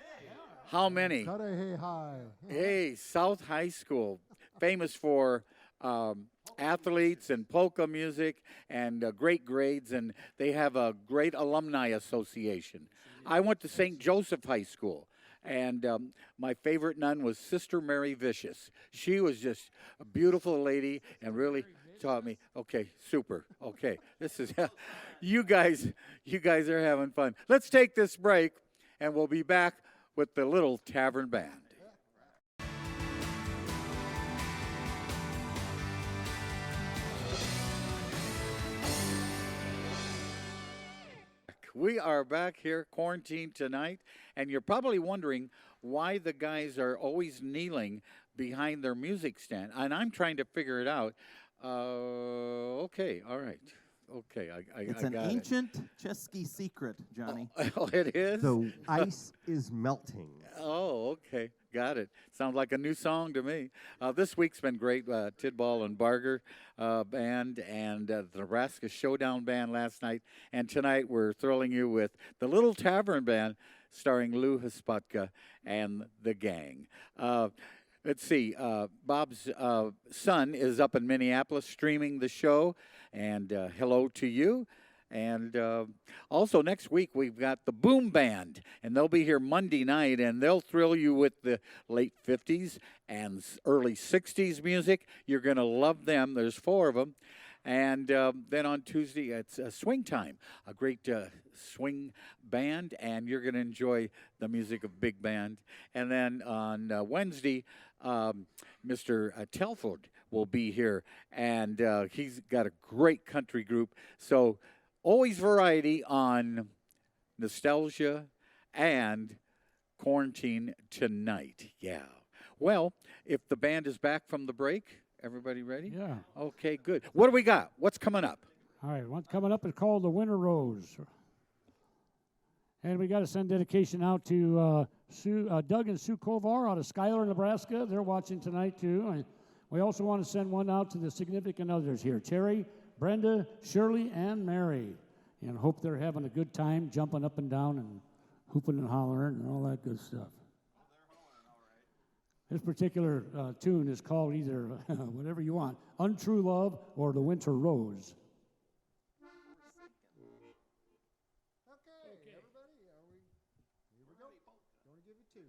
How many? Cudahy High. Hey, South High School, famous for athletes and polka music and great grades, and they have a great alumni association. I went to St. Joseph High School, and my favorite nun was Sister Mary Vicious. She was just a beautiful lady and really taught me. Okay, super. Okay, this is you guys are having fun. Let's take this break, and we'll be back with the Little Tavern Band. We are back here quarantined tonight, and you're probably wondering why the guys are always kneeling behind their music stand, and I'm trying to figure it out. Okay, all right. Okay, I It's got an ancient Chesky secret, Johnny. it. Oh, it is? The ice is melting. Oh, okay. Got it. Sounds like a new song to me. This week's been great. Tidball and Barger band and the Nebraska Showdown band last night. And tonight we're thrilling you with the Little Tavern Band starring Lou Husputka and the gang. Let's see. Bob's son is up in Minneapolis streaming the show. And hello to you. And also next week we've got the Boom Band, and they'll be here Monday night, and they'll thrill you with the late 50s and early 60s music. You're going to love them. There's 4 of them. And then on Tuesday, it's Swing Time, a great swing band, and you're going to enjoy the music of big band. And then on Wednesday, Mr. Telford will be here, and he's got a great country group. So always variety on nostalgia and quarantine tonight. Yeah. Well, if the band is back from the break, everybody ready? Yeah. Okay, good. What do we got? What's coming up? All right, what's coming up is called The Winter Rose. And we got to send dedication out to Doug and Sue Kovar out of Schuyler, Nebraska. They're watching tonight, too. And we also want to send one out to the significant others here, Terry, Brenda, Shirley, and Mary. And hope they're having a good time jumping up and down and hooping and hollering and all that good stuff. This particular tune is called either, whatever you want, Untrue Love or The Winter Rose. Okay, everybody, here we go. Going to give you 2.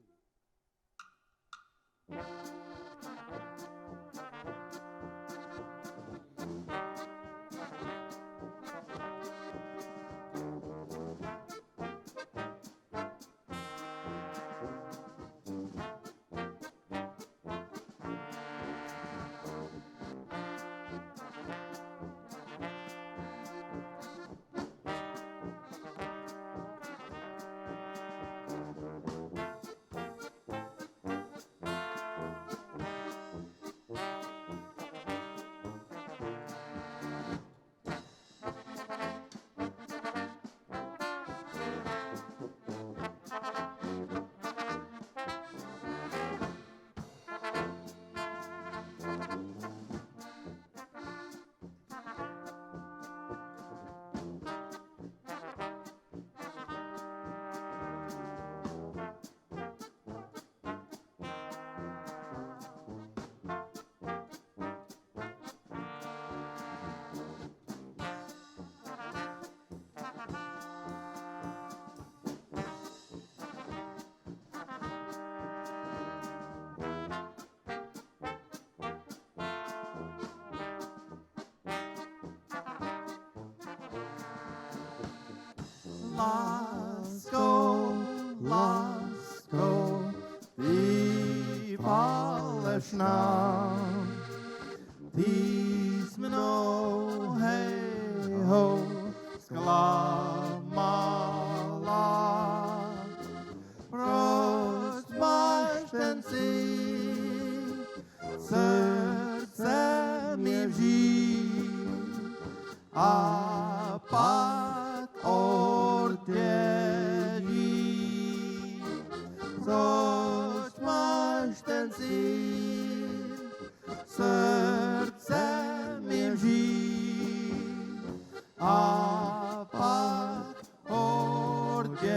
Lasko, the polished now. These mino hey ho, skalamala. Prost machten si, serce mi vží, a pak odtěží. Což máš ten cíl, srdce mi vží, a pak odtěží.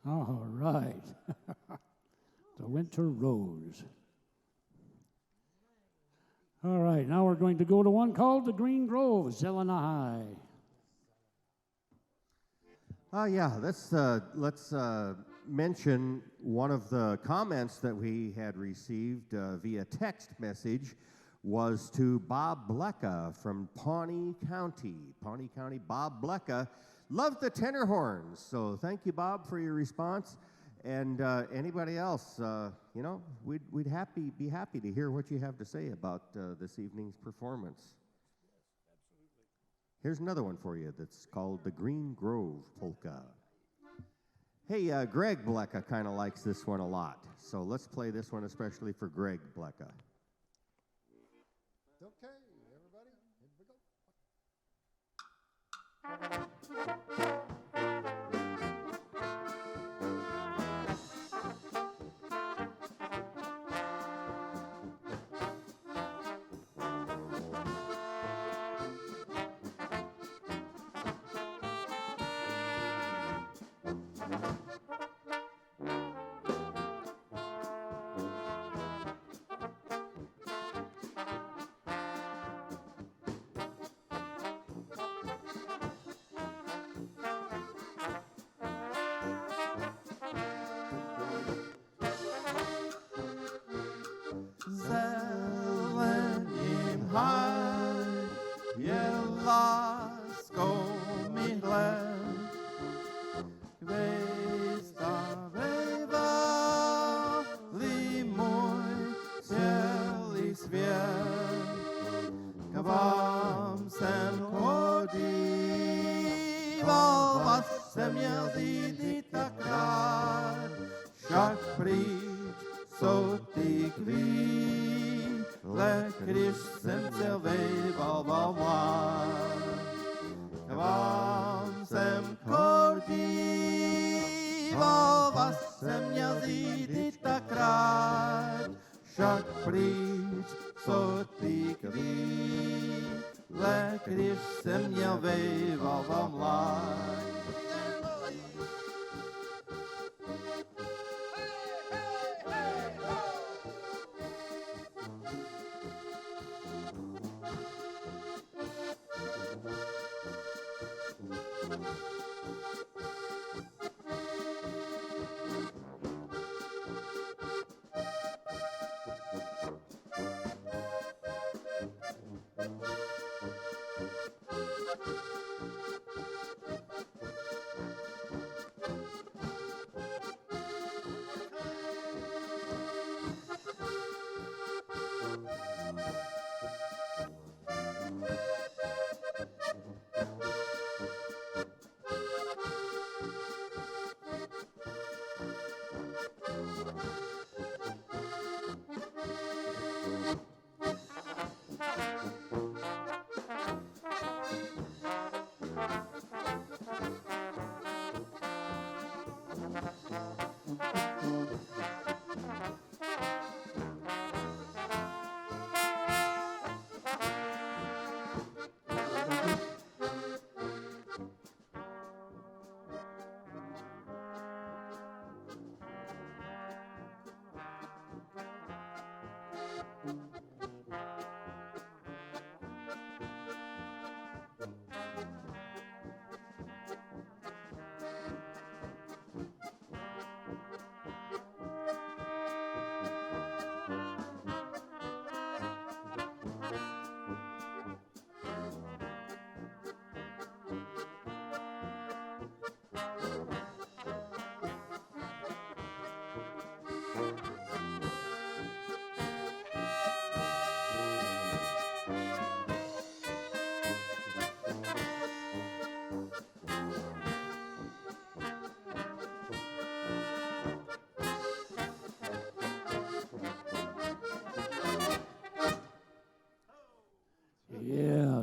All right. The Winter Rose. All right, now we're going to go to one called the Green Grove, Zelena High. Yeah, let's mention one of the comments that we had received via text message was to Bob Blecka from Pawnee County. Pawnee County, Bob Blecka loved the tenor horns. So thank you, Bob, for your response. And anybody else, we'd be happy to hear what you have to say about this evening's performance. Here's another one for you that's called the Green Grove Polka. Hey, Greg Blecka kind of likes this one a lot, so let's play this one especially for Greg Blecka. Okay, everybody, here we go.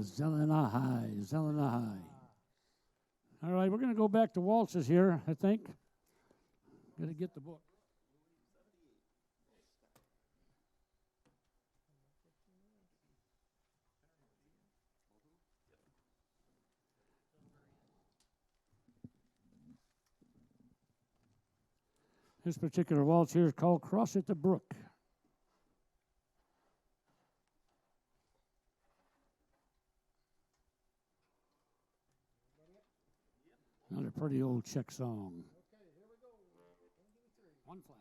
Zelena High, Zelena High. All right, we're going to go back to waltzes here, I think. Got to get the book. This particular waltz here is called Cross at the Brook. Another pretty old Czech song. One flat.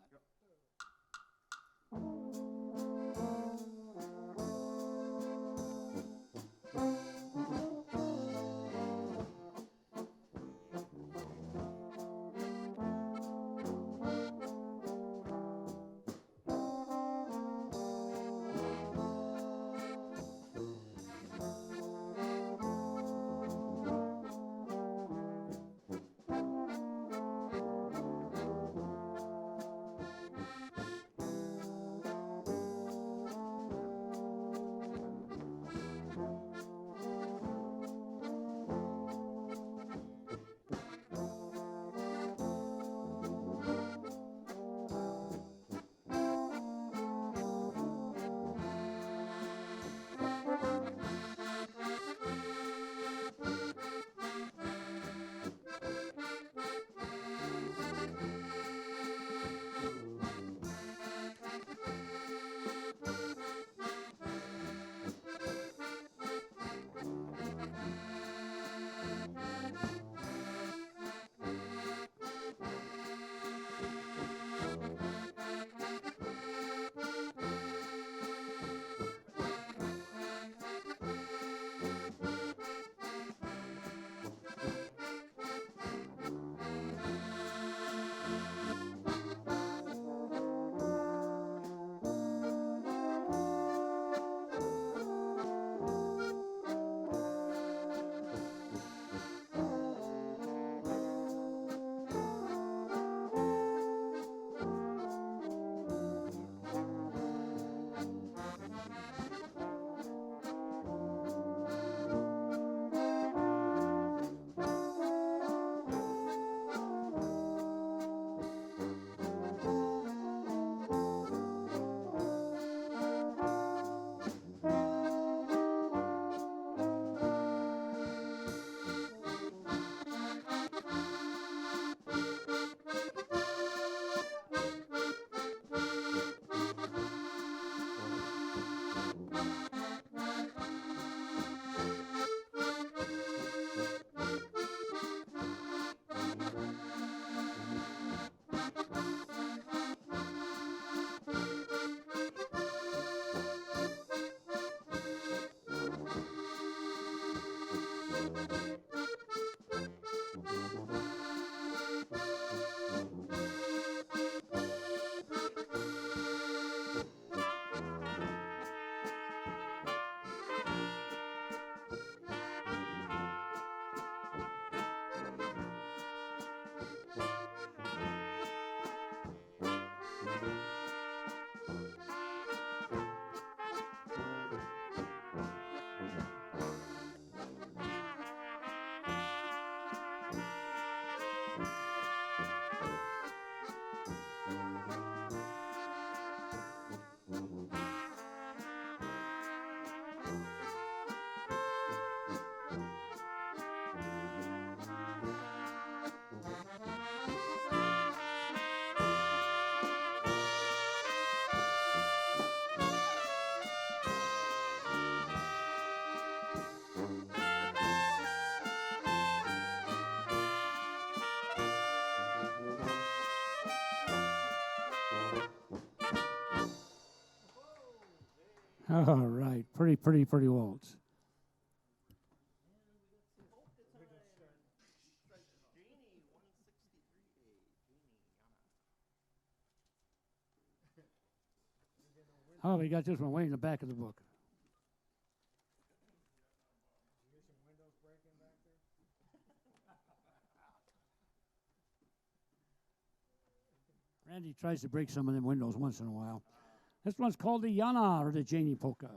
All right. Pretty waltz. Oh, we got this one way in the back of the book. Randy tries to break some of them windows once in a while. This one's called the Yana, or the Janie polka.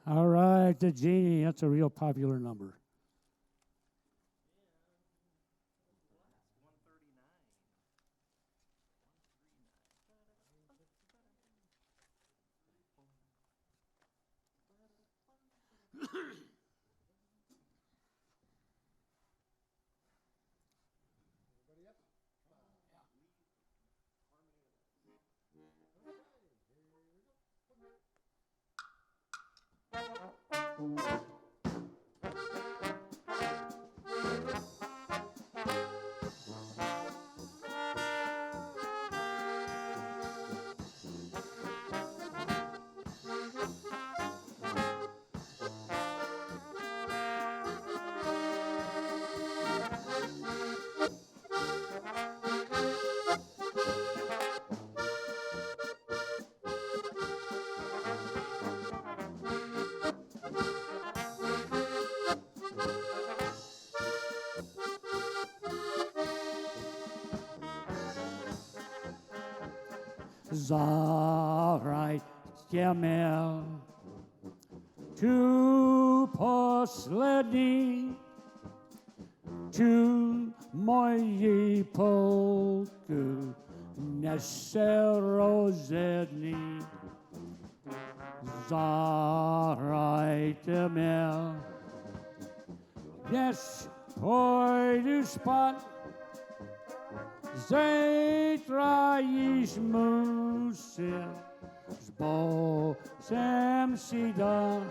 All right, the Genie. That's a real popular number. Zahraj těmel tu poslední, tu moji polku neserozedný. Zahraj těmel, dnes půjdu spát, zítra již musím s Bohem si dát.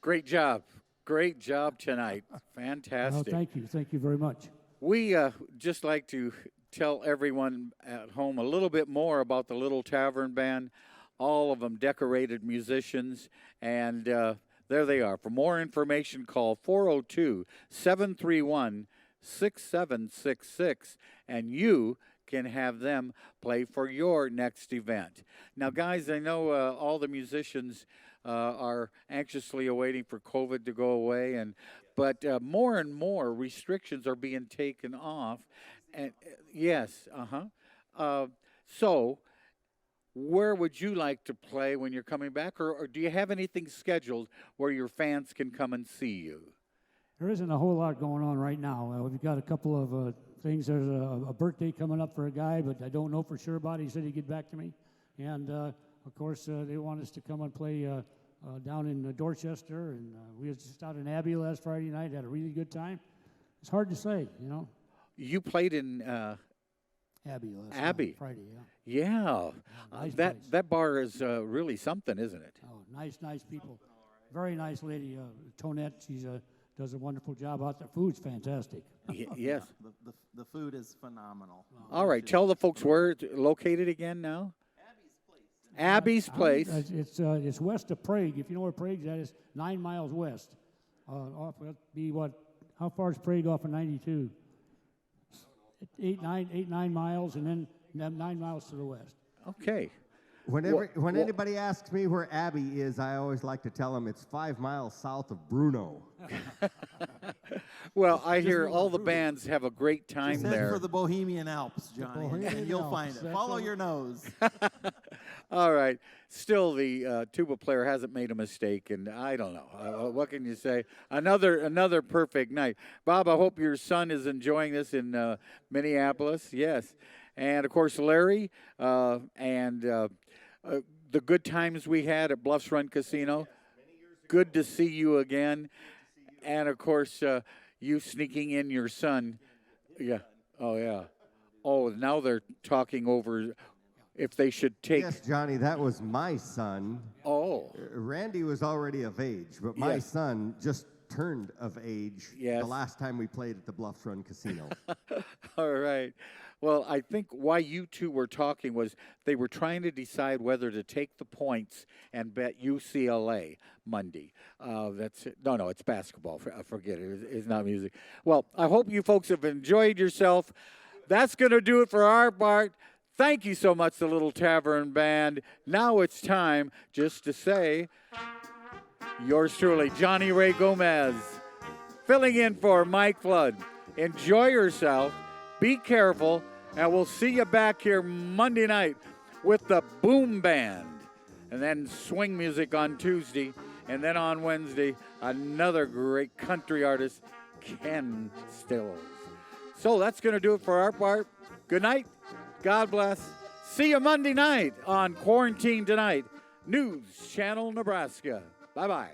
Great job. Great job tonight. Well, Fantastic. thank you. Thank you very much. We just like to tell everyone at home a little bit more about the Little Tavern Band. All of them decorated musicians, and there they are. For more information, call 402-731-6766, and you can have them play for your next event. Now, guys, I know all the musicians are anxiously awaiting for COVID to go away, but more and more restrictions are being taken off. And yes, so, where would you like to play when you're coming back, or do you have anything scheduled where your fans can come and see you? There isn't a whole lot going on right now. We've got a couple of things. There's a birthday coming up for a guy, but I don't know for sure about it. He said he'd get back to me. And, of course, they want us to come and play down in Dorchester. And we was just out in Abbey last Friday night, had a really good time. It's hard to say, you know. You played in Abbey last Abbey. Night, Friday, yeah. Yeah. Nice that place. that bar is really something, isn't it? Oh, nice people. Very nice lady, Tonette. She's does a wonderful job out there. Food's fantastic. Yes. The food is phenomenal. All right. Tell the folks where it's located again now. Abby's Place. It's west of Prague. If you know where Prague's at, it's 9 miles west. Off that'd be what? How far is Prague off of 92? 9 miles, and then 9 miles to the west. Okay. When anybody asks me where Abbey is, I always like to tell them it's 5 miles south of Bruno. Well, I Just hear move all on. the bands have a great time Just head there. for the Bohemian Alps, Johnny, and Bohemian you'll Alps, find it. that's Follow all. your nose. All right. Still, the tuba player hasn't made a mistake, and I don't know. What can you say? Another perfect night. Bob, I hope your son is enjoying this in Minneapolis. Yes, and of course Larry and the good times we had at Bluffs Run Casino. Good to see you again, and of course you sneaking in your son. Yeah. Oh yeah. Oh, now they're talking over if they should take. Yes, Johnny, that was my son. Oh. Randy was already of age, but my Yes. son just turned of age Yes. the last time we played at the Bluffs Run Casino. All right. Well, I think why you two were talking was they were trying to decide whether to take the points and bet UCLA Monday. That's it. No, it's basketball. Forget it. It's not music. Well, I hope you folks have enjoyed yourself. That's going to do it for our part. Thank you so much, the Little Tavern Band. Now it's time just to say, yours truly, Johnny Ray Gomez, filling in for Mike Flood. Enjoy yourself. Be careful, and we'll see you back here Monday night with the Boom Band. And then swing music on Tuesday. And then on Wednesday, another great country artist, Ken Stills. So that's going to do it for our part. Good night. God bless. See you Monday night on Quarantine Tonight, News Channel Nebraska. Bye-bye.